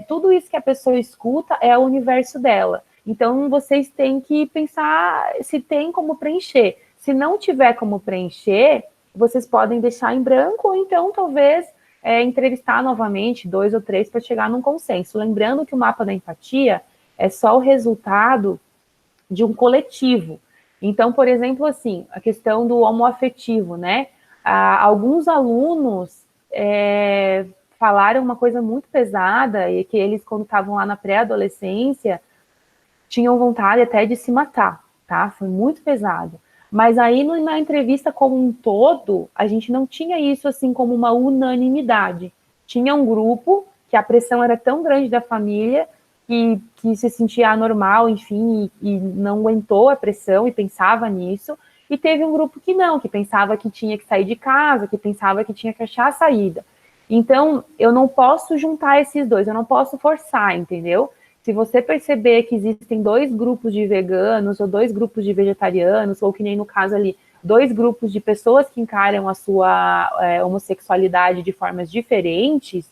Tudo isso que a pessoa escuta é o universo dela. Então, vocês têm que pensar se tem como preencher. Se não tiver como preencher, vocês podem deixar em branco ou então, talvez, entrevistar novamente 2 ou 3 para chegar num consenso. Lembrando que o mapa da empatia é só o resultado de um coletivo. Então, por exemplo, assim, a questão do homoafetivo, né? Alguns alunos falaram uma coisa muito pesada e que eles, quando estavam lá na pré-adolescência, tinham vontade até de se matar, tá? Foi muito pesado. Mas aí, na entrevista como um todo, a gente não tinha isso, assim, como uma unanimidade. Tinha um grupo que a pressão era tão grande da família que se sentia anormal, enfim, e não aguentou a pressão e pensava nisso. E teve um grupo que não, que pensava que tinha que sair de casa, que pensava que tinha que achar a saída. Então, eu não posso juntar esses dois, eu não posso forçar, entendeu? Se você perceber que existem 2 grupos de veganos ou 2 grupos de vegetarianos, ou que nem no caso ali, 2 grupos de pessoas que encaram a sua homossexualidade de formas diferentes,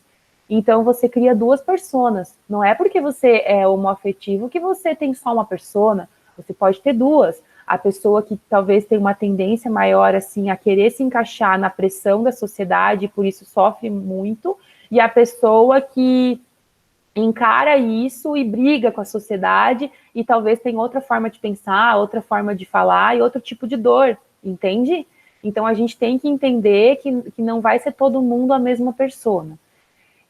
então você cria 2 personas. Não é porque você é homoafetivo que você tem só uma persona, você pode ter 2. A pessoa que talvez tenha uma tendência maior assim a querer se encaixar na pressão da sociedade e por isso sofre muito, e a pessoa que encara isso e briga com a sociedade e talvez tenha outra forma de pensar, outra forma de falar e outro tipo de dor, entende? Então a gente tem que entender que não vai ser todo mundo a mesma persona.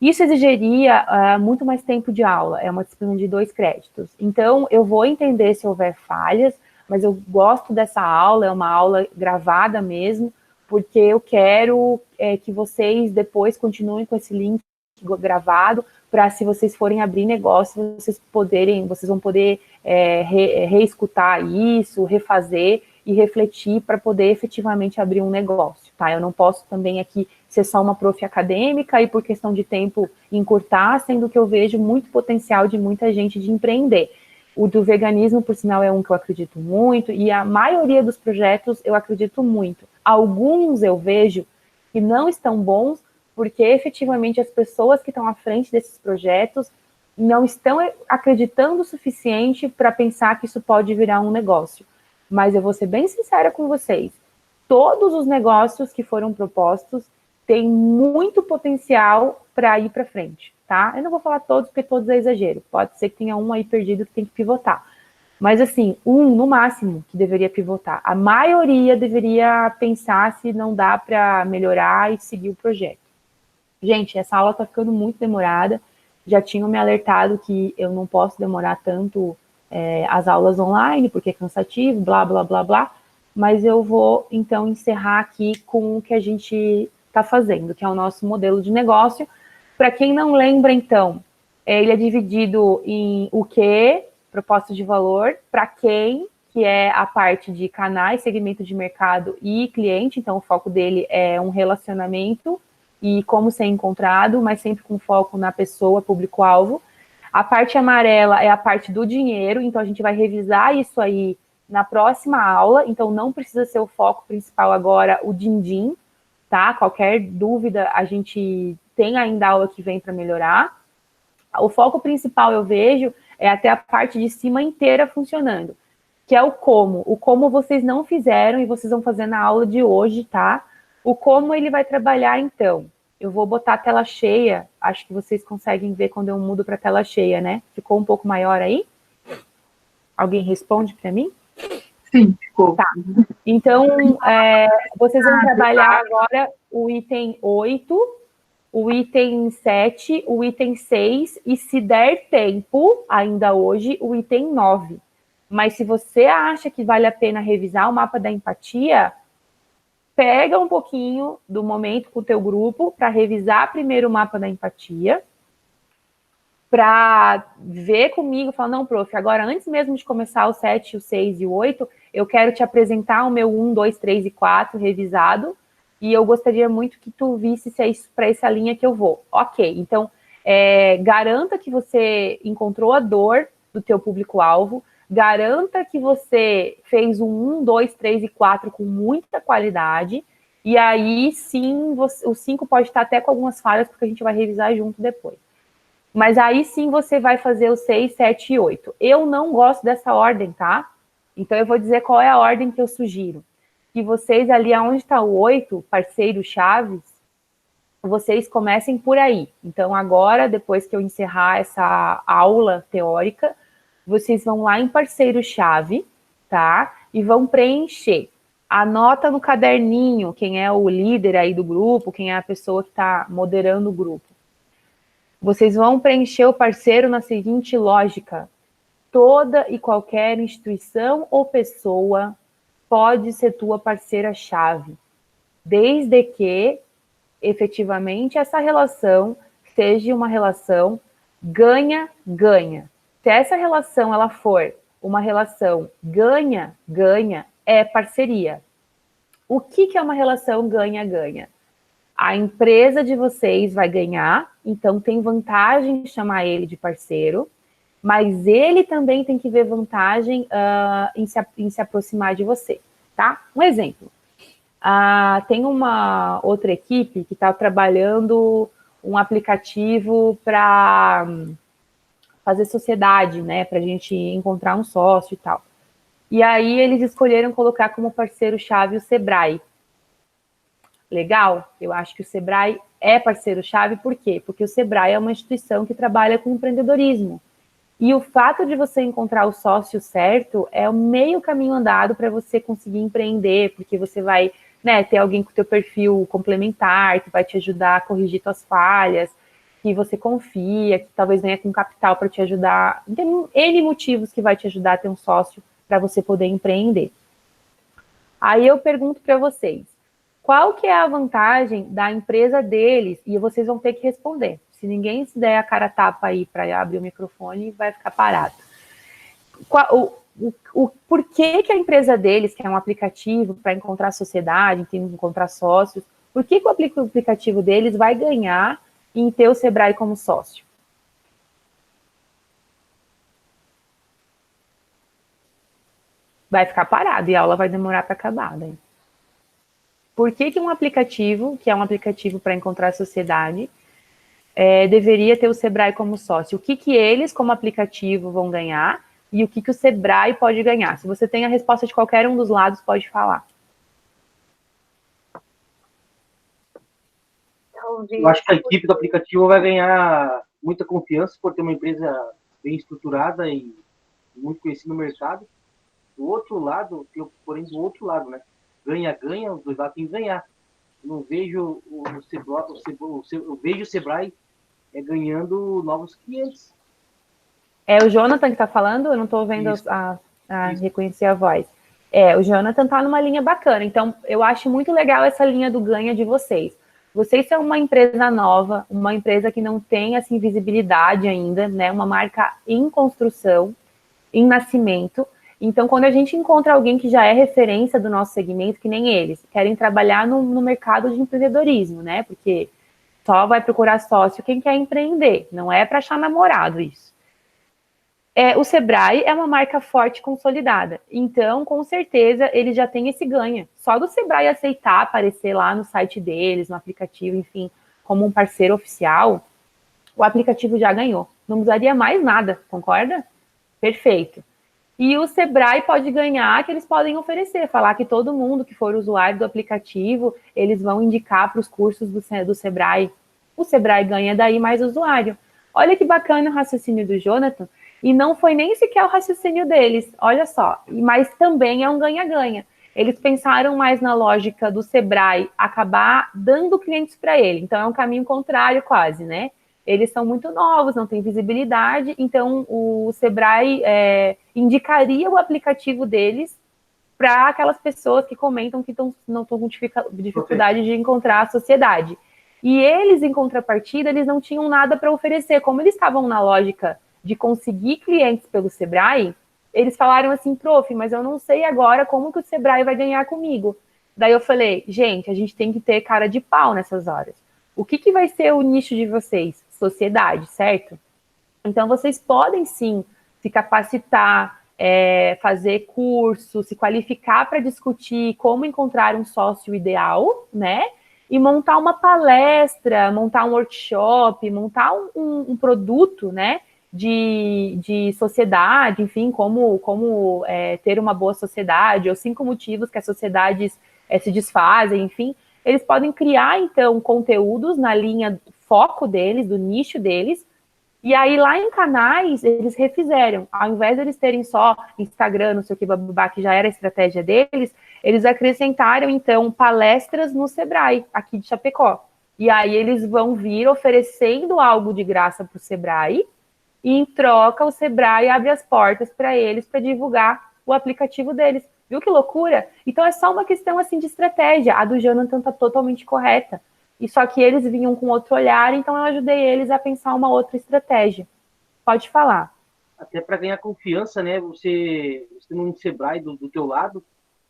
Isso exigiria muito mais tempo de aula, é uma disciplina de 2 créditos. Então eu vou entender se houver falhas, mas eu gosto dessa aula, é uma aula gravada mesmo, porque eu quero que vocês depois continuem com esse link gravado, para se vocês forem abrir negócio, vocês vão poder reescutar isso, refazer e refletir para poder efetivamente abrir um negócio, tá? Eu não posso também aqui ser só uma prof acadêmica e por questão de tempo encurtar, sendo que eu vejo muito potencial de muita gente de empreender. O do veganismo, por sinal, é um que eu acredito muito, e a maioria dos projetos eu acredito muito. Alguns eu vejo que não estão bons, porque efetivamente as pessoas que estão à frente desses projetos não estão acreditando o suficiente para pensar que isso pode virar um negócio. Mas eu vou ser bem sincera com vocês, todos os negócios que foram propostos têm muito potencial para ir para frente, tá? Eu não vou falar todos, porque todos é exagero. Pode ser que tenha um aí perdido que tem que pivotar. Mas, assim, no máximo, que deveria pivotar. A maioria deveria pensar se não dá para melhorar e seguir o projeto. Gente, essa aula está ficando muito demorada. já tinham me alertado que eu não posso demorar tanto as aulas online, porque é cansativo, blá, blá, blá, blá, mas eu vou, então, encerrar aqui com o que a gente está fazendo, que é o nosso modelo de negócio. Para quem não lembra, então, ele é dividido em o que, proposta de valor, para quem, que é a parte de canais, segmento de mercado e cliente, então o foco dele é um relacionamento e como ser encontrado, mas sempre com foco na pessoa, público-alvo. A parte amarela é a parte do dinheiro, então a gente vai revisar isso aí na próxima aula, então não precisa ser o foco principal agora, o din-din, tá? Qualquer dúvida, a gente tem ainda a aula que vem para melhorar. O foco principal, eu vejo, é até a parte de cima inteira funcionando, que é o como vocês não fizeram e vocês vão fazer na aula de hoje, tá? O como ele vai trabalhar, então. Eu vou botar a tela cheia, acho que vocês conseguem ver quando eu mudo para a tela cheia, né? Ficou um pouco maior aí? Alguém responde para mim? Sim, ficou. Tá. Então, vocês vão trabalhar agora o item 8, o item 7, o item 6 e, se der tempo, ainda hoje, o item 9. Mas se você acha que vale a pena revisar o mapa da empatia, pega um pouquinho do momento com o teu grupo para revisar primeiro o mapa da empatia, para ver comigo, falar, não, prof, agora antes mesmo de começar o 7, o 6 e o 8, eu quero te apresentar o meu 1, 2, 3 e 4 revisado, e eu gostaria muito que tu visse se é isso para essa linha que eu vou. Ok, então, garanta que você encontrou a dor do teu público-alvo, garanta que você fez um 1, 2, 3 e 4 com muita qualidade, e aí sim, o 5 pode estar até com algumas falhas, porque a gente vai revisar junto depois. Mas aí sim você vai fazer o 6, 7 e 8. Eu não gosto dessa ordem, tá? Então eu vou dizer qual é a ordem que eu sugiro. Que vocês ali onde está o 8, parceiro chaves, vocês comecem por aí. Então agora, depois que eu encerrar essa aula teórica, vocês vão lá em parceiro-chave, tá? E vão preencher. Anota no caderninho quem é o líder aí do grupo, quem é a pessoa que está moderando o grupo. Vocês vão preencher o parceiro na seguinte lógica. Toda e qualquer instituição ou pessoa pode ser tua parceira-chave, desde que, efetivamente, essa relação seja uma relação ganha-ganha. Se essa relação ela for uma relação ganha-ganha, é parceria. O que é uma relação ganha-ganha? A empresa de vocês vai ganhar, então tem vantagem em chamar ele de parceiro, mas ele também tem que ver vantagem em se aproximar de você, tá? Um exemplo. Tem uma outra equipe que está trabalhando um aplicativo para fazer sociedade, né? Para a gente encontrar um sócio e tal. E aí eles escolheram colocar como parceiro-chave o Sebrae. Legal? Eu acho que o Sebrae é parceiro-chave, por quê? Porque o Sebrae é uma instituição que trabalha com empreendedorismo. E o fato de você encontrar o sócio certo é o meio caminho andado para você conseguir empreender, porque você vai, né, ter alguém com o teu perfil complementar, que vai te ajudar a corrigir suas falhas, que você confia, que talvez venha com capital para te ajudar. Tem N motivos que vai te ajudar a ter um sócio para você poder empreender. Aí eu pergunto para vocês, qual que é a vantagem da empresa deles? E vocês vão ter que responder. Se ninguém se der a cara a tapa aí para abrir o microfone, vai ficar parado. Por que a empresa deles, que é um aplicativo para encontrar sociedade, encontrar sócios, por que o aplicativo deles vai ganhar em ter o Sebrae como sócio? Vai ficar parado e a aula vai demorar para acabar, né? Por que um aplicativo, que é um aplicativo para encontrar sociedade, deveria ter o Sebrae como sócio? O que eles, como aplicativo, vão ganhar e o que o Sebrae pode ganhar? Se você tem a resposta de qualquer um dos lados, pode falar. Eu acho que a equipe do aplicativo vai ganhar muita confiança por ter uma empresa bem estruturada e muito conhecida no mercado. Do outro lado, porém do outro lado, né? Ganha-ganha, os dois lados têm que ganhar. Eu não vejo eu vejo o Sebrae ganhando novos clientes. É o Jonathan que está falando? Eu não estou vendo Isso. reconhecer a voz. O Jonathan está numa linha bacana. Então, eu acho muito legal essa linha do ganha de vocês. Vocês são uma empresa nova, uma empresa que não tem assim visibilidade ainda, né? Uma marca em construção, em nascimento. Então, quando a gente encontra alguém que já é referência do nosso segmento, que nem eles, querem trabalhar no mercado de empreendedorismo, né? Porque só vai procurar sócio quem quer empreender, não é para achar namorado isso. O Sebrae é uma marca forte consolidada, então, com certeza, ele já tem esse ganho. Só do Sebrae aceitar aparecer lá no site deles, no aplicativo, enfim, como um parceiro oficial, o aplicativo já ganhou. Não precisaria mais nada, concorda? Perfeito. E o Sebrae pode ganhar que eles podem oferecer, falar que todo mundo que for usuário do aplicativo, eles vão indicar para os cursos do Sebrae. O Sebrae ganha daí mais usuário. Olha que bacana o raciocínio do Jonathan. E não foi nem sequer o raciocínio deles, olha só. Mas também é um ganha-ganha. Eles pensaram mais na lógica do Sebrae acabar dando clientes para ele. Então é um caminho contrário quase, né? Eles são muito novos, não têm visibilidade, então o Sebrae indicaria o aplicativo deles para aquelas pessoas que comentam que não estão com dificuldade de encontrar a sociedade. E eles, em contrapartida, eles não tinham nada para oferecer. Como eles estavam na lógica de conseguir clientes pelo Sebrae, eles falaram assim, prof, mas eu não sei agora como que o Sebrae vai ganhar comigo. Daí eu falei, gente, a gente tem que ter cara de pau nessas horas. O que vai ser o nicho de vocês? Sociedade, certo? Então, vocês podem, sim, se capacitar, fazer curso, se qualificar para discutir como encontrar um sócio ideal, né? E montar uma palestra, montar um workshop, montar um produto, né? De sociedade, enfim, como ter uma boa sociedade, ou 5 motivos que as sociedades se desfazem, enfim. Eles podem criar, então, conteúdos na linha foco deles, do nicho deles, e aí lá em canais eles refizeram. Ao invés de eles terem só Instagram, não sei o que, bababá, que já era a estratégia deles, eles acrescentaram, então, palestras no Sebrae, aqui de Chapecó. E aí eles vão vir oferecendo algo de graça para o Sebrae, e em troca o Sebrae abre as portas para eles para divulgar o aplicativo deles. Viu que loucura? Então é só uma questão assim de estratégia. A do Jonathan está totalmente correta. E só que eles vinham com outro olhar, então eu ajudei eles a pensar uma outra estratégia. Pode falar. Até para ganhar confiança, né? Você no Sebrae do teu lado,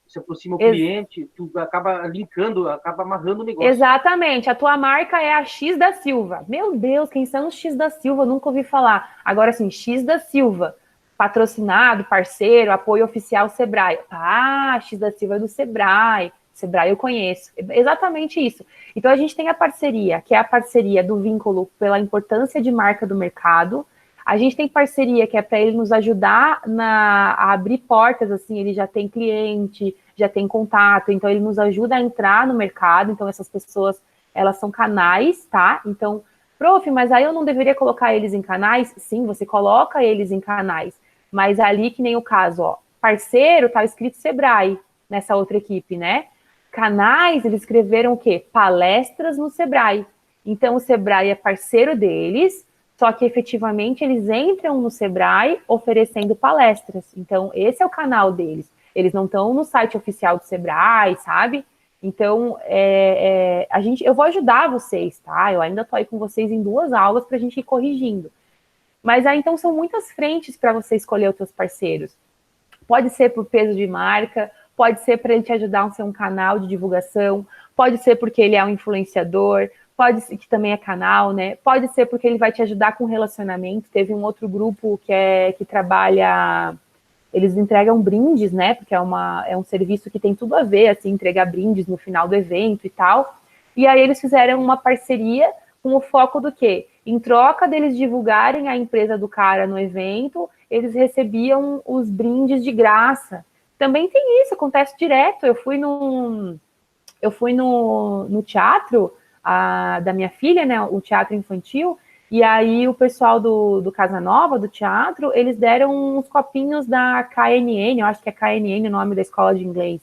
você aproxima o cliente, tu acaba linkando, acaba amarrando o negócio. Exatamente. A tua marca é a X da Silva. Meu Deus, quem são os X da Silva? Eu nunca ouvi falar. Agora, assim, X da Silva. Patrocinado, parceiro, apoio oficial Sebrae. Ah, X da Silva é do Sebrae. Sebrae eu conheço. Exatamente isso. Então, a gente tem a parceria, que é a parceria do vínculo pela importância de marca do mercado. A gente tem parceria, que é para ele nos ajudar a abrir portas, assim, ele já tem cliente, já tem contato, então ele nos ajuda a entrar no mercado. Então, essas pessoas, elas são canais, tá? Então, prof, mas aí eu não deveria colocar eles em canais? Sim, você coloca eles em canais, mas ali que nem o caso, ó, parceiro, tá escrito Sebrae, nessa outra equipe, né? Canais, eles escreveram o quê? Palestras no Sebrae. Então, o Sebrae é parceiro deles, só que efetivamente eles entram no Sebrae oferecendo palestras. Então, esse é o canal deles. Eles não estão no site oficial do Sebrae, sabe? Então, eu vou ajudar vocês, tá? Eu ainda estou aí com vocês em 2 aulas para a gente ir corrigindo. Mas aí, então, são muitas frentes para você escolher os seus parceiros. Pode ser por peso de marca, pode ser para ele te ajudar a ser um canal de divulgação, pode ser porque ele é um influenciador, pode ser que também é canal, né? Pode ser porque ele vai te ajudar com relacionamento. Teve um outro grupo que trabalha, eles entregam brindes, né? Porque é um serviço que tem tudo a ver, assim, entregar brindes no final do evento e tal. E aí eles fizeram uma parceria com o foco do quê? Em troca deles divulgarem a empresa do cara no evento, eles recebiam os brindes de graça. Também tem isso, acontece direto. Eu fui no teatro da minha filha, né, o teatro infantil, e aí o pessoal do Casa Nova, do teatro, eles deram uns copinhos da KNN, eu acho que é KNN o nome da escola de inglês.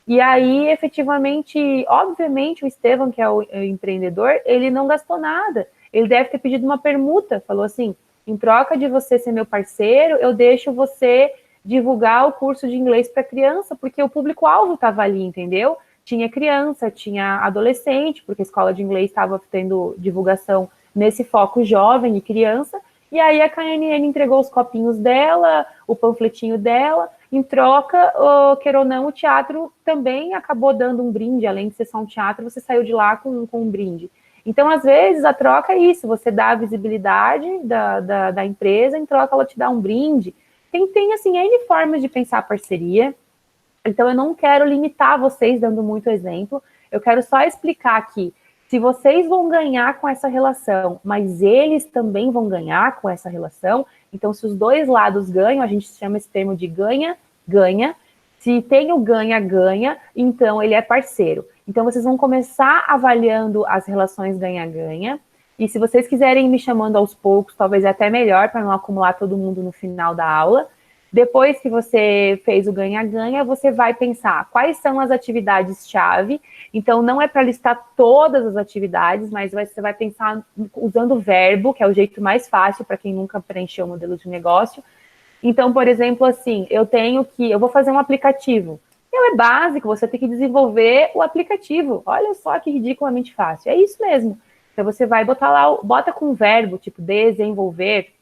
E aí, efetivamente, obviamente, o Estevam, que é o empreendedor, ele não gastou nada. ele deve ter pedido uma permuta, falou assim, em troca de você ser meu parceiro, eu deixo você divulgar o curso de inglês para criança, porque o público-alvo estava ali, entendeu? Tinha criança, tinha adolescente, porque a escola de inglês estava tendo divulgação nesse foco jovem e criança, e aí a KNN entregou os copinhos dela, o panfletinho dela, em troca, queira ou não, o teatro também acabou dando um brinde, além de ser só um teatro, você saiu de lá com um brinde. Então, às vezes, a troca é isso, você dá a visibilidade da empresa, em troca ela te dá um brinde. Tem assim, N formas de pensar a parceria, então eu não quero limitar vocês dando muito exemplo, eu quero só explicar que se vocês vão ganhar com essa relação, mas eles também vão ganhar com essa relação, então se os dois lados ganham, a gente chama esse termo de ganha-ganha, se tem o ganha-ganha, então ele é parceiro. Então vocês vão começar avaliando as relações ganha-ganha, e se vocês quiserem ir me chamando aos poucos, talvez é até melhor, para não acumular todo mundo no final da aula. Depois que você fez o ganha-ganha, você vai pensar quais são as atividades-chave. Então, não é para listar todas as atividades, mas você vai pensar usando o verbo, que é o jeito mais fácil para quem nunca preencheu o modelo de negócio. Então, por exemplo, assim, eu vou fazer um aplicativo. Então, é básico, você tem que desenvolver o aplicativo. Olha só que ridiculamente fácil. É isso mesmo. Então, você vai botar lá, bota com o verbo, tipo, desenvolver,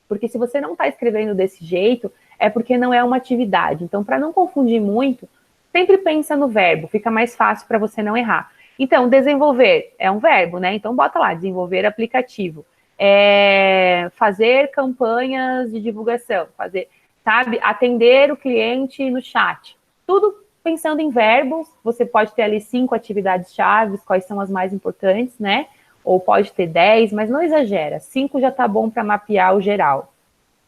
porque se você não está escrevendo desse jeito, é porque não é uma atividade. Então, para não confundir muito, sempre pensa no verbo, fica mais fácil para você não errar. Então, desenvolver é um verbo, né? Então, bota lá, desenvolver aplicativo. Fazer campanhas de divulgação, atender o cliente no chat. Tudo pensando em verbos, você pode ter ali 5 atividades-chave, quais são as mais importantes, né? Ou pode ter 10, mas não exagera. 5 já está bom para mapear o geral.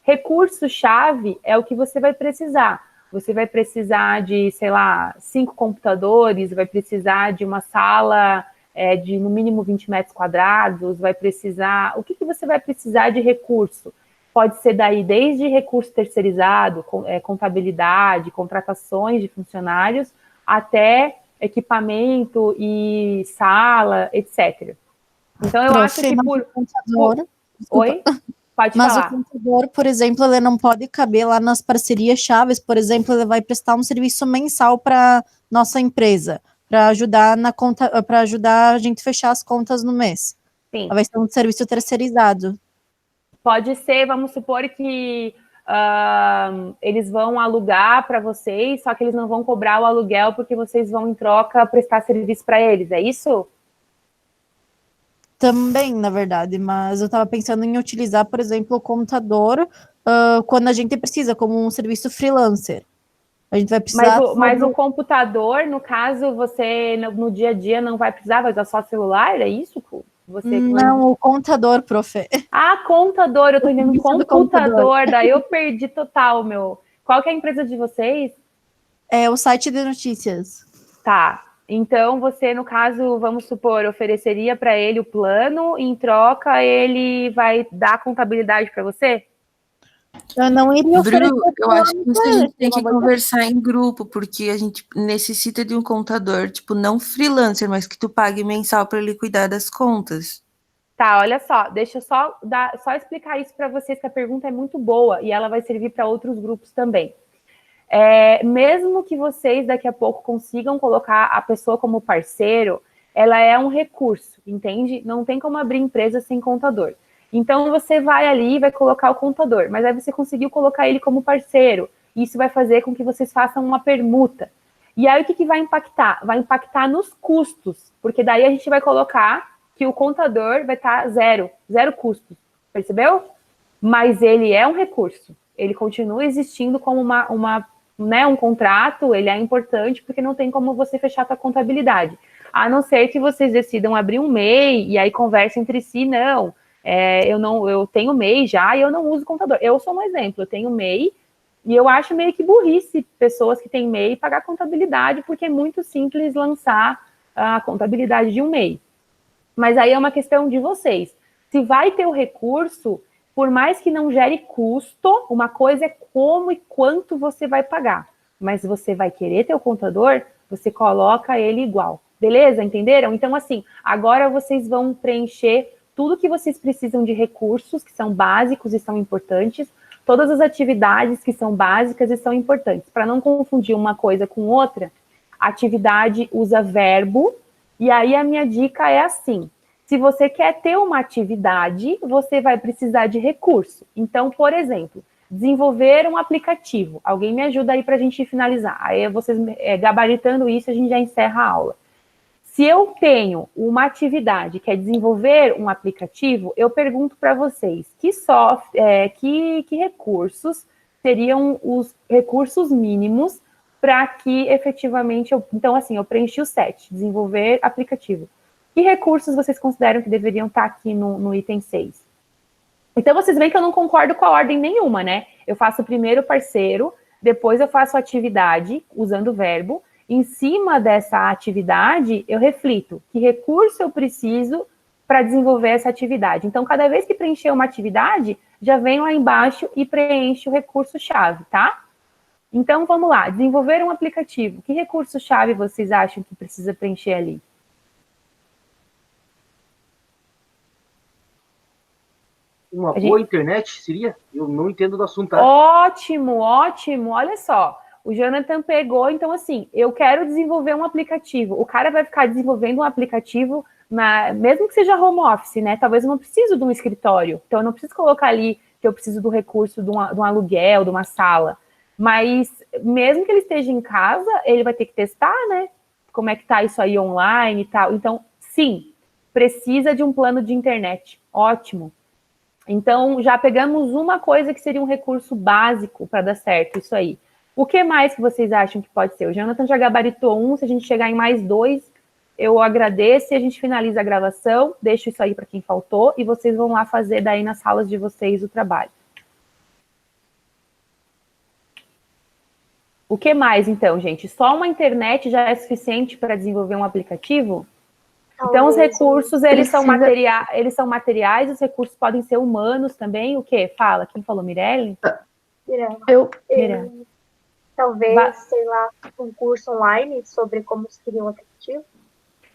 Recurso-chave é o que você vai precisar. Você vai precisar de, 5 computadores, vai precisar de uma sala de no mínimo 20 metros quadrados, vai precisar... O que você vai precisar de recurso? Pode ser daí desde recurso terceirizado, contabilidade, contratações de funcionários, até equipamento e sala, etc. Então, eu acho que contador, Oi? Pode mas falar. o contador, por exemplo, ele não pode caber lá nas parcerias chaves, por exemplo, ele vai prestar um serviço mensal para nossa empresa, para ajudar para ajudar a gente fechar as contas no mês. Sim. Vai ser um serviço terceirizado. Pode ser, vamos supor que eles vão alugar para vocês, só que eles não vão cobrar o aluguel porque vocês vão, em troca, prestar serviço para eles, é isso? Também, na verdade, mas eu estava pensando em utilizar, por exemplo, o computador quando a gente precisa, como um serviço freelancer. A gente vai precisar... Mas o computador, no caso, você no dia a dia não vai precisar, vai usar só celular, é isso? Não, o contador, profe. Ah, contador, eu tô entendendo computador, daí eu perdi total, meu. Qual que é a empresa de vocês? É o site de notícias. Tá. Então, você, no caso, vamos supor, ofereceria para ele o plano, e em troca ele vai dar a contabilidade para você? Eu não iria oferecer. Bru, eu acho que a gente tem que conversar em grupo, porque a gente necessita de um contador, tipo, não freelancer, mas que tu pague mensal para ele cuidar das contas. Tá, olha só, deixa eu só explicar isso para vocês, que a pergunta é muito boa e ela vai servir para outros grupos também. Mesmo que vocês daqui a pouco consigam colocar a pessoa como parceiro, ela é um recurso, entende? Não tem como abrir empresa sem contador. Então, você vai ali e vai colocar o contador, mas aí você conseguiu colocar ele como parceiro. Isso vai fazer com que vocês façam uma permuta. E aí, o que vai impactar? Vai impactar nos custos, porque daí a gente vai colocar que o contador vai estar zero custos, percebeu? Mas ele é um recurso, ele continua existindo como um contrato, ele é importante porque não tem como você fechar a sua contabilidade. A não ser que vocês decidam abrir um MEI e aí conversem entre si, eu tenho MEI já e eu não uso contador. Eu sou um exemplo, eu tenho MEI e eu acho meio que burrice pessoas que têm MEI pagar contabilidade, porque é muito simples lançar a contabilidade de um MEI. Mas aí é uma questão de vocês. Se vai ter o recurso, por mais que não gere custo, uma coisa é como e quanto você vai pagar. Mas você vai querer ter o contador, você coloca ele igual. Beleza? Entenderam? Então, assim, agora vocês vão preencher tudo que vocês precisam de recursos, que são básicos e são importantes, todas as atividades que são básicas e são importantes. Para não confundir uma coisa com outra, atividade usa verbo, e aí a minha dica é assim: se você quer ter uma atividade, você vai precisar de recurso. Então, por exemplo, desenvolver um aplicativo. Alguém me ajuda aí para a gente finalizar. Aí vocês gabaritando isso, a gente já encerra a aula. Se eu tenho uma atividade que é desenvolver um aplicativo, eu pergunto para vocês que recursos seriam os recursos mínimos para que efetivamente então assim, eu preenchi o 7, desenvolver aplicativo. Que recursos vocês consideram que deveriam estar aqui no item 6? Então, vocês veem que eu não concordo com a ordem nenhuma, né? Eu faço primeiro o parceiro, depois eu faço a atividade, usando o verbo. Em cima dessa atividade, eu reflito que recurso eu preciso para desenvolver essa atividade. Então, cada vez que preencher uma atividade, já vem lá embaixo e preenche o recurso-chave, tá? Então, vamos lá. Desenvolver um aplicativo. Que recurso-chave vocês acham que precisa preencher ali? Uma boa internet seria? Eu não entendo do assunto. Tá? Ótimo, ótimo. Olha só, o Jonathan pegou, então assim, eu quero desenvolver um aplicativo. O cara vai ficar desenvolvendo um aplicativo, mesmo que seja home office, né? Talvez eu não preciso de um escritório. Então eu não preciso colocar ali que eu preciso do recurso de um aluguel, de uma sala. Mas mesmo que ele esteja em casa, ele vai ter que testar, né? Como é que tá isso aí online e tal. Então, sim, precisa de um plano de internet. Ótimo. Então, já pegamos uma coisa que seria um recurso básico para dar certo, isso aí. O que mais que vocês acham que pode ser? O Jonathan já gabaritou um, se a gente chegar em mais 2, eu agradeço e a gente finaliza a gravação, deixo isso aí para quem faltou, e vocês vão lá fazer daí nas salas de vocês o trabalho. O que mais, então, gente? Só uma internet já é suficiente para desenvolver um aplicativo? Então, os recursos, eles são materiais, os recursos podem ser humanos também. O quê? Fala. Quem falou? Mirelle? Mirelle. Talvez, sei lá, um curso online sobre como se cria um aplicativo.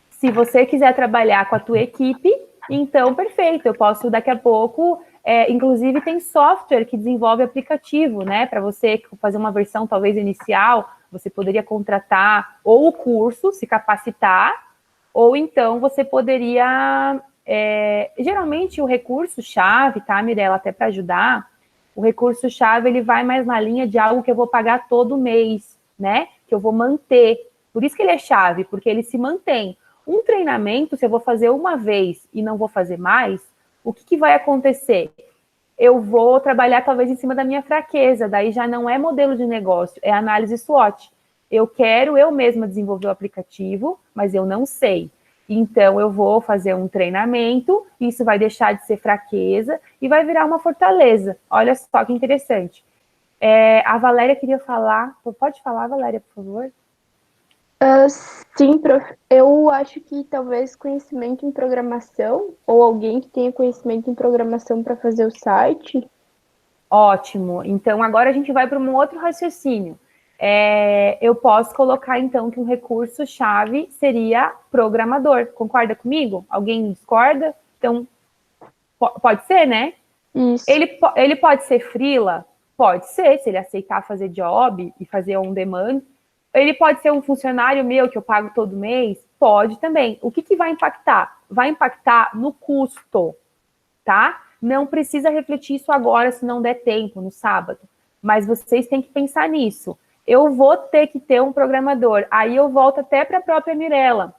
Se você quiser trabalhar com a tua equipe, então, perfeito. Eu posso, daqui a pouco... inclusive, tem software que desenvolve aplicativo, né? Para você fazer uma versão, talvez, inicial, você poderia contratar ou o curso, se capacitar, ou então você poderia... geralmente o recurso-chave, tá, Mirella, até para ajudar, o recurso-chave ele vai mais na linha de algo que eu vou pagar todo mês, né? Que eu vou manter. Por isso que ele é chave, porque ele se mantém. Um treinamento, se eu vou fazer uma vez e não vou fazer mais, o que vai acontecer? Eu vou trabalhar talvez em cima da minha fraqueza, daí já não é modelo de negócio, é análise SWOT. Eu quero eu mesma desenvolver o aplicativo, mas eu não sei. Então, eu vou fazer um treinamento, isso vai deixar de ser fraqueza e vai virar uma fortaleza. Olha só que interessante. A Valéria queria falar. Pode falar, Valéria, por favor? Sim, prof. Eu acho que talvez conhecimento em programação, ou alguém que tenha conhecimento em programação para fazer o site. Ótimo. Então, agora a gente vai para um outro raciocínio. Eu posso colocar, então, que um recurso-chave seria programador. Concorda comigo? Alguém discorda? Então, pode ser, né? Isso. Ele pode ser freela? Pode ser, se ele aceitar fazer job e fazer on demand. Ele pode ser um funcionário meu que eu pago todo mês? Pode também. O que vai impactar? Vai impactar no custo, tá? Não precisa refletir isso agora, se não der tempo, no sábado. Mas vocês têm que pensar nisso. Eu vou ter que ter um programador. Aí eu volto até para a própria Mirella.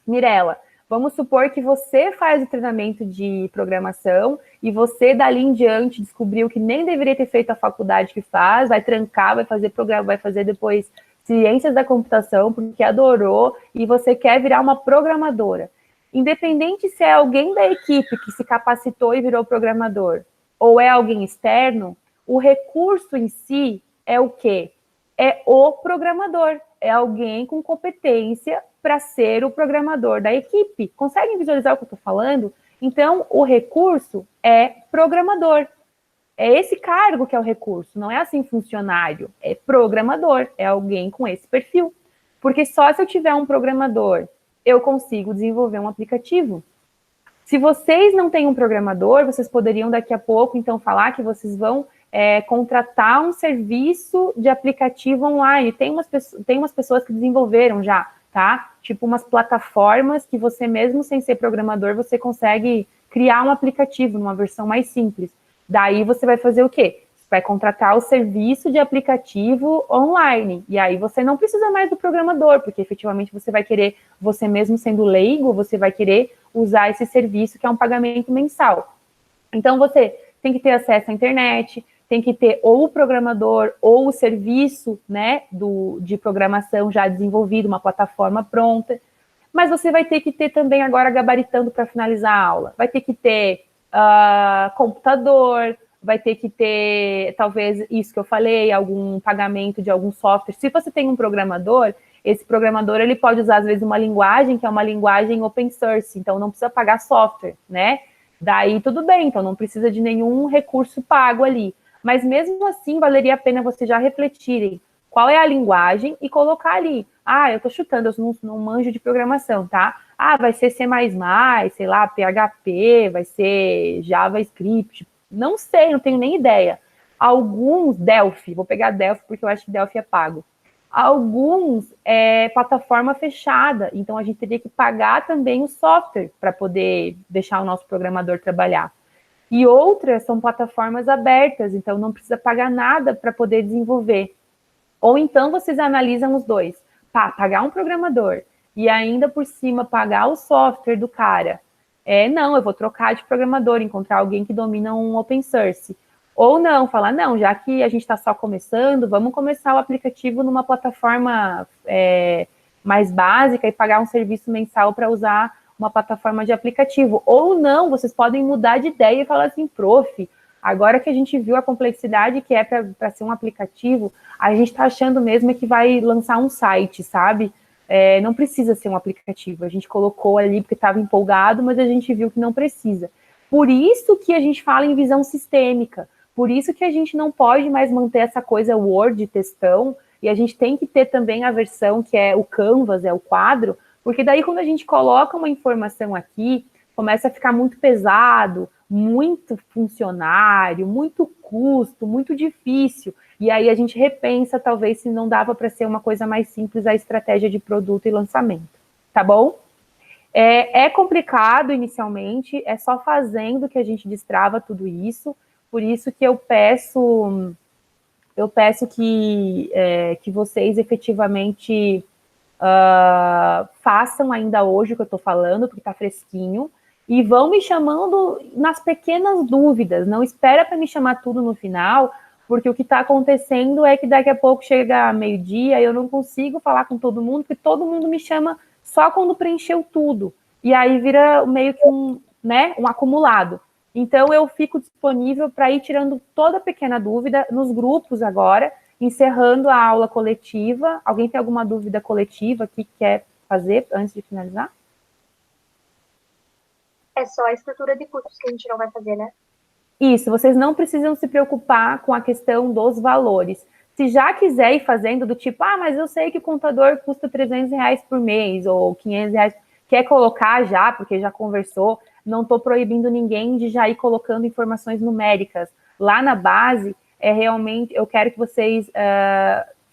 Mirella, vamos supor que você faz o treinamento de programação e você, dali em diante, descobriu que nem deveria ter feito a faculdade que faz, vai trancar, vai fazer programa, vai fazer depois ciências da computação, porque adorou, e você quer virar uma programadora. Independente se é alguém da equipe que se capacitou e virou programador, ou é alguém externo, o recurso em si é o quê? É o programador, é alguém com competência para ser o programador da equipe. Conseguem visualizar o que eu estou falando? Então, o recurso é programador. É esse cargo que é o recurso, não é assim funcionário, é programador, é alguém com esse perfil. Porque só se eu tiver um programador, eu consigo desenvolver um aplicativo. Se vocês não têm um programador, vocês poderiam daqui a pouco, então, falar que vocês vão contratar um serviço de aplicativo online. Tem umas pessoas que desenvolveram já, tá? Tipo umas plataformas que você mesmo sem ser programador, você consegue criar um aplicativo numa versão mais simples. Daí você vai fazer o quê? Você vai contratar o serviço de aplicativo online. E aí você não precisa mais do programador, porque efetivamente você vai querer, você mesmo sendo leigo, você vai querer usar esse serviço que é um pagamento mensal. Então você tem que ter acesso à internet, tem que ter ou o programador ou o serviço, né, de programação já desenvolvido, uma plataforma pronta. Mas você vai ter que ter também, agora gabaritando para finalizar a aula, vai ter que ter computador, vai ter que ter, talvez, isso que eu falei, algum pagamento de algum software. Se você tem um programador, esse programador ele pode usar, às vezes, uma linguagem que é uma linguagem open source, então não precisa pagar software, né? Daí tudo bem, então não precisa de nenhum recurso pago ali. Mas mesmo assim, valeria a pena vocês já refletirem qual é a linguagem e colocar ali. Eu estou chutando, eu não manjo de programação, tá? Vai ser C++, sei lá, PHP, vai ser JavaScript. Não sei, não tenho nem ideia. Alguns, Delphi, vou pegar Delphi porque eu acho que Delphi é pago. Alguns plataforma fechada, então a gente teria que pagar também o software para poder deixar o nosso programador trabalhar. E outras são plataformas abertas, então não precisa pagar nada para poder desenvolver. Ou então vocês analisam os dois. Pagar um programador e ainda por cima pagar o software do cara. Não, eu vou trocar de programador, encontrar alguém que domina um open source. Ou não, falar, não, já que a gente está só começando, vamos começar o aplicativo numa plataforma mais básica e pagar um serviço mensal para usar uma plataforma de aplicativo. Ou não, vocês podem mudar de ideia e falar assim, prof, agora que a gente viu a complexidade que é para ser um aplicativo, a gente está achando mesmo que vai lançar um site, sabe? Não precisa ser um aplicativo. A gente colocou ali porque estava empolgado, mas a gente viu que não precisa. Por isso que a gente fala em visão sistêmica. Por isso que a gente não pode mais manter essa coisa Word, textão, e a gente tem que ter também a versão que é o Canvas, o quadro, porque daí quando a gente coloca uma informação aqui, começa a ficar muito pesado, muito funcionário, muito custo, muito difícil. E aí a gente repensa, talvez, se não dava para ser uma coisa mais simples a estratégia de produto e lançamento. Tá bom? É complicado inicialmente, é só fazendo que a gente destrava tudo isso. Por isso que eu peço que vocês efetivamente façam ainda hoje o que eu estou falando, porque está fresquinho, e vão me chamando nas pequenas dúvidas. Não espera para me chamar tudo no final, porque o que está acontecendo é que daqui a pouco chega meio-dia e eu não consigo falar com todo mundo, porque todo mundo me chama só quando preencheu tudo. E aí vira meio que um acumulado. Então, eu fico disponível para ir tirando toda pequena dúvida nos grupos agora, encerrando a aula coletiva. Alguém tem alguma dúvida coletiva que quer fazer antes de finalizar? É só a estrutura de custos que a gente não vai fazer, né? Isso, vocês não precisam se preocupar com a questão dos valores. Se já quiser ir fazendo do tipo, mas eu sei que o contador custa R$300 por mês, ou R$500, quer colocar já, porque já conversou, não estou proibindo ninguém de já ir colocando informações numéricas. Lá na base, realmente, eu quero que vocês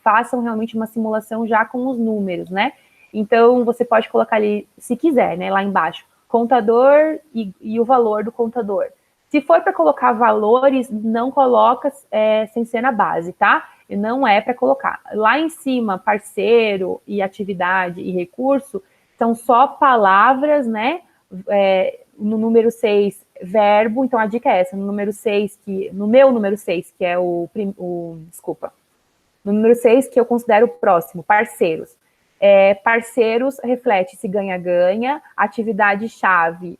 façam realmente uma simulação já com os números, né? Então, você pode colocar ali, se quiser, né, lá embaixo, contador e o valor do contador. Se for para colocar valores, não coloca sem ser na base, tá? Não é para colocar. Lá em cima, parceiro e atividade e recurso, são só palavras, né? No número 6, verbo. Então, a dica é essa. No número 6, no meu número 6, que é desculpa. No número 6, que eu considero o próximo, parceiros. Parceiros reflete se ganha-ganha, atividade-chave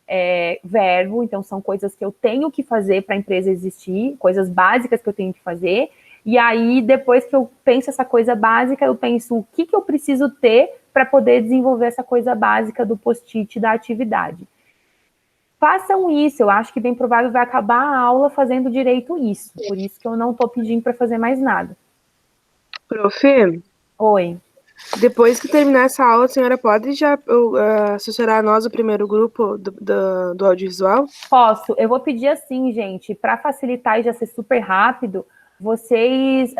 verbo, então são coisas que eu tenho que fazer para a empresa existir, coisas básicas que eu tenho que fazer, e aí depois que eu penso essa coisa básica, eu penso o que eu preciso ter para poder desenvolver essa coisa básica do post-it da atividade. Façam isso, eu acho que bem provável vai acabar a aula fazendo direito isso, por isso que eu não estou pedindo para fazer mais nada. Prof? Oi. Depois que terminar essa aula, a senhora pode já assessorar a nós o primeiro grupo do audiovisual? Posso. Eu vou pedir assim, gente, para facilitar e já ser super rápido, vocês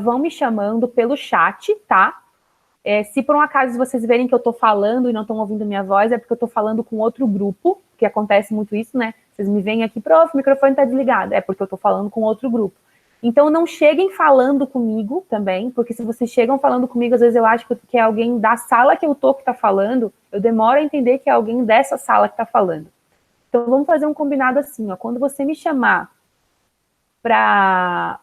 vão me chamando pelo chat, tá? Se por um acaso vocês verem que eu tô falando e não estão ouvindo minha voz, é porque eu tô falando com outro grupo, que acontece muito isso, né? Vocês me veem aqui, prof, o microfone tá desligado. É porque eu tô falando com outro grupo. Então, não cheguem falando comigo também, porque se vocês chegam falando comigo, às vezes eu acho que é alguém da sala que eu tô que tá falando, eu demoro a entender que é alguém dessa sala que tá falando. Então, vamos fazer um combinado assim, ó. Quando você me chamar para